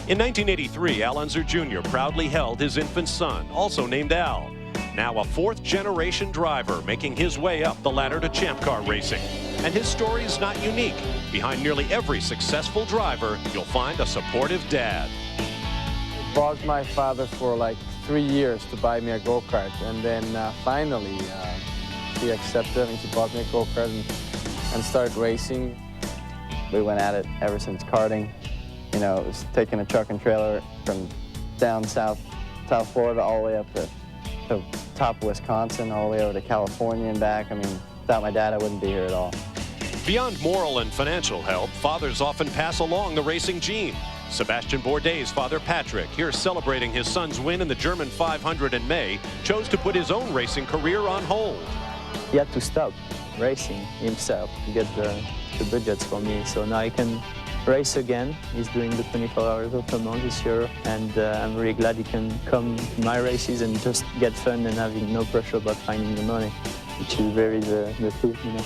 In 1983, Al Unser Jr. proudly held his infant son, also named Al. Now a 4th-generation driver making his way up the ladder to Champ Car racing. And his story is not unique. Behind nearly every successful driver, you'll find a supportive dad. I begged my father for like 3 years to buy me a go-kart, and then finally he accepted, and he bought me a go-kart and started racing. We went at it ever since karting. You know, it was taking a truck and trailer from down South Florida all the way up to top of Wisconsin, all the way over to California and back. I mean, without my dad, I wouldn't be here at all. Beyond moral and financial help, fathers often pass along the racing gene. Sébastien Bourdais' father, Patrick, here celebrating his son's win in the German 500 in May, chose to put his own racing career on hold. He had to stop racing himself to get the budgets for me, so now I can race again. He's doing the 24 hours of Le Mans this year, and I'm really glad he can come to my races and just get fun and having no pressure about finding the money, which is very the truth, you know.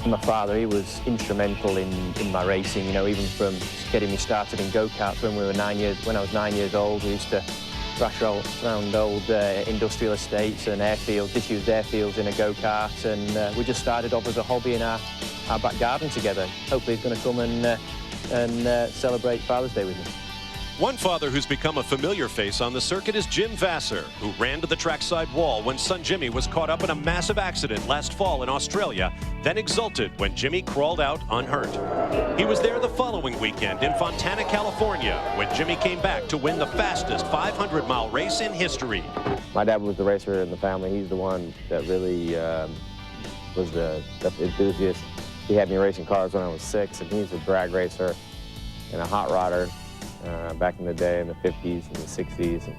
My father, he was instrumental in my racing, you know, even from getting me started in go-karts when I was 9 years old. We used to crash around old industrial estates and airfields, disused airfields in a go-kart, and we just started off as a hobby in our back garden together. Hopefully he's going to come and celebrate Father's Day with me. One father who's become a familiar face on the circuit is Jim Vassar, who ran to the trackside wall when son Jimmy was caught up in a massive accident last fall in Australia, then exulted when Jimmy crawled out unhurt. He was there the following weekend in Fontana, California, when Jimmy came back to win the fastest 500-mile race in history. My dad was the racer in the family. He's the one that really was the enthusiast. He had me racing cars when I was 6, and he's a drag racer and a hot rodder. Back in the day, in the 50s and the 60s.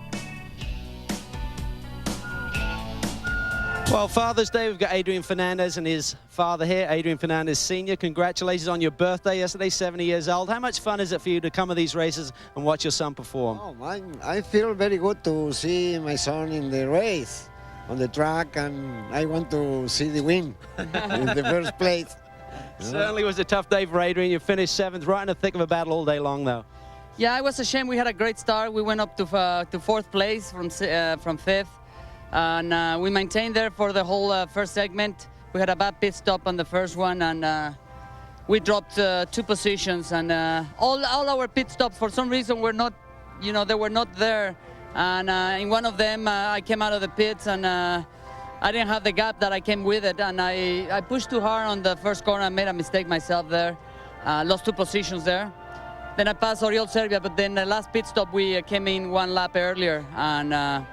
Well, Father's Day, we've got Adrian Fernandez and his father here, Adrian Fernandez Sr. Congratulations on your birthday yesterday, 70 years old. How much fun is it for you to come to these races and watch your son perform? Oh, I feel very good to see my son in the race, on the track, and I want to see the win in the first place. Certainly was a tough day for Adrian. You finished 7th, right in the thick of a battle all day long, though. Yeah, it was a shame. We had a great start. We went up to 4th place from 5th, and we maintained there for the whole first segment. We had a bad pit stop on the first one, and we dropped 2 positions. And all our pit stops, for some reason, were not, they were not there. And in one of them, I came out of the pits, and I didn't have the gap that I came with it. And I pushed too hard on the first corner. I made a mistake myself there. Lost 2 positions there. Then I passed Oriol Serbia, but then the last pit stop, we came in 1 lap earlier, and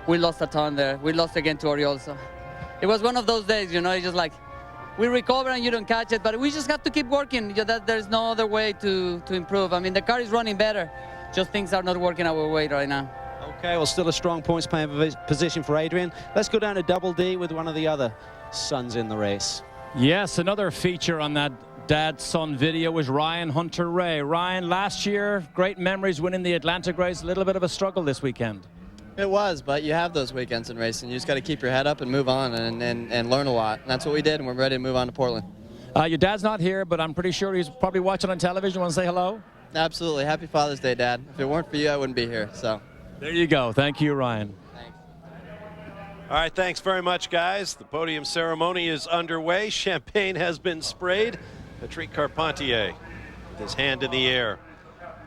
we lost a ton there. We lost again to Oriol. So it was one of those days, it's just like, we recover and you don't catch it, but we just have to keep working. There's no other way to improve. I mean, the car is running better, just things are not working our way right now. Okay, well, still a strong points paying position for Adrian. Let's go down to Double D with one of the other sons in the race. Yes, another feature on that dad-son video was Ryan Hunter-Reay. Ryan, last year, great memories winning the Atlantic race. A little bit of a struggle this weekend. It was, but you have those weekends in racing. You just got to keep your head up and move on and learn a lot. And that's what we did, and we're ready to move on to Portland. Your dad's not here, but I'm pretty sure he's probably watching on television. Want to say hello? Absolutely. Happy Father's Day, Dad. If it weren't for you, I wouldn't be here. So there you go. Thank you, Ryan. All right, thanks very much, guys. The podium ceremony is underway. Champagne has been sprayed. Patrick Carpentier with his hand in the air.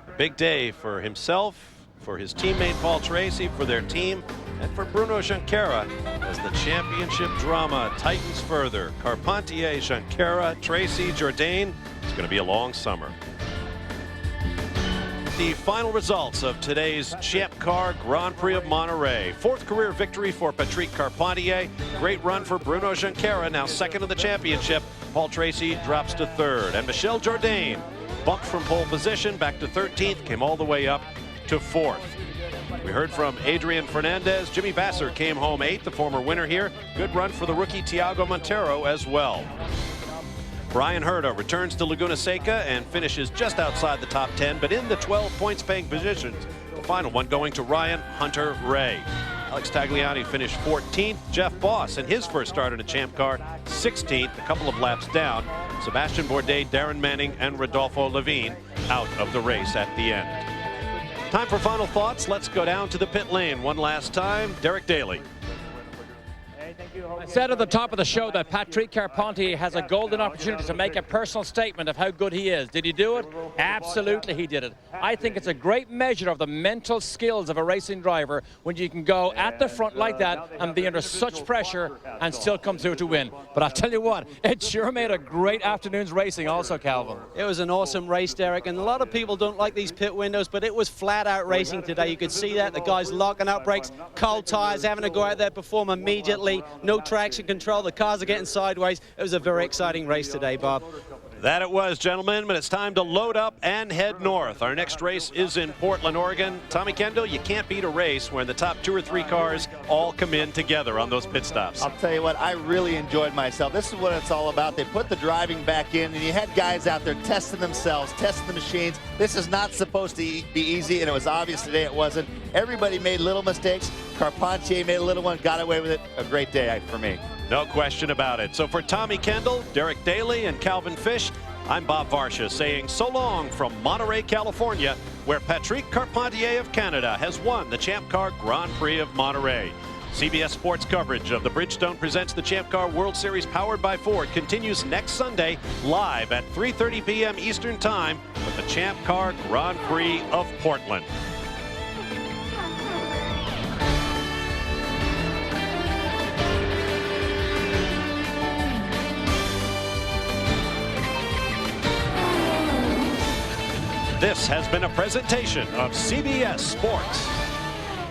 A big day for himself, for his teammate Paul Tracy, for their team, and for Bruno Junqueira as the championship drama tightens further. Carpentier, Junqueira, Tracy, Jourdain. It's going to be a long summer. The final results of today's Champ Car Grand Prix of Monterey. 4th career victory for Patrick Carpentier. Great run for Bruno Junqueira, now 2nd in the championship. Paul Tracy drops to 3rd. And Michel Jourdain bumped from pole position back to 13th, came all the way up to 4th. We heard from Adrian Fernandez. Jimmy Vassar came home 8th, the former winner here. Good run for the rookie Tiago Montero as well. Brian Herta returns to Laguna Seca and finishes just outside the top 10, but in the 12 points-paying positions. The final one going to Ryan Hunter-Reay. Alex Tagliani finished 14th. Jeff Boss in his first start in a Champ Car, 16th, a couple of laps down. Sebastian Bourdais, Darren Manning, and Rodolfo Levine out of the race at the end. Time for final thoughts. Let's go down to the pit lane one last time. Derek Daly. I said at the top of the show that Patrick Carpentier has a golden opportunity to make a personal statement of how good he is. Did he do it? Absolutely he did it. I think it's a great measure of the mental skills of a racing driver when you can go at the front like that and be under such pressure and still come through to win. But I'll tell you what, it sure made a great afternoon's racing also, Calvin. It was an awesome race, Derek, and a lot of people don't like these pit windows, but it was flat-out racing today. You could see that. The guys locking up brakes, cold tires, having to go out there, perform immediately. No traction control. The cars are getting sideways. It was a very exciting race today, Bob. That it was, gentlemen, but it's time to load up and head north. Our next race is in Portland, Oregon. Tommy Kendall, you can't beat a race when the top 2 or 3 cars all come in together on those pit stops. I'll tell you what, I really enjoyed myself. This is what it's all about. They put the driving back in, and you had guys out there testing themselves, testing the machines. This is not supposed to be easy, and it was obvious today it wasn't. Everybody made little mistakes. Carpentier made a little one, got away with it. A great day for me. No question about it. So for Tommy Kendall, Derek Daly, and Calvin Fish, I'm Bob Varsha saying so long from Monterey, California, where Patrick Carpentier of Canada has won the Champ Car Grand Prix of Monterey. CBS Sports coverage of the Bridgestone Presents the Champ Car World Series powered by Ford continues next Sunday live at 3:30 p.m. Eastern Time with the Champ Car Grand Prix of Portland. This has been a presentation of CBS Sports.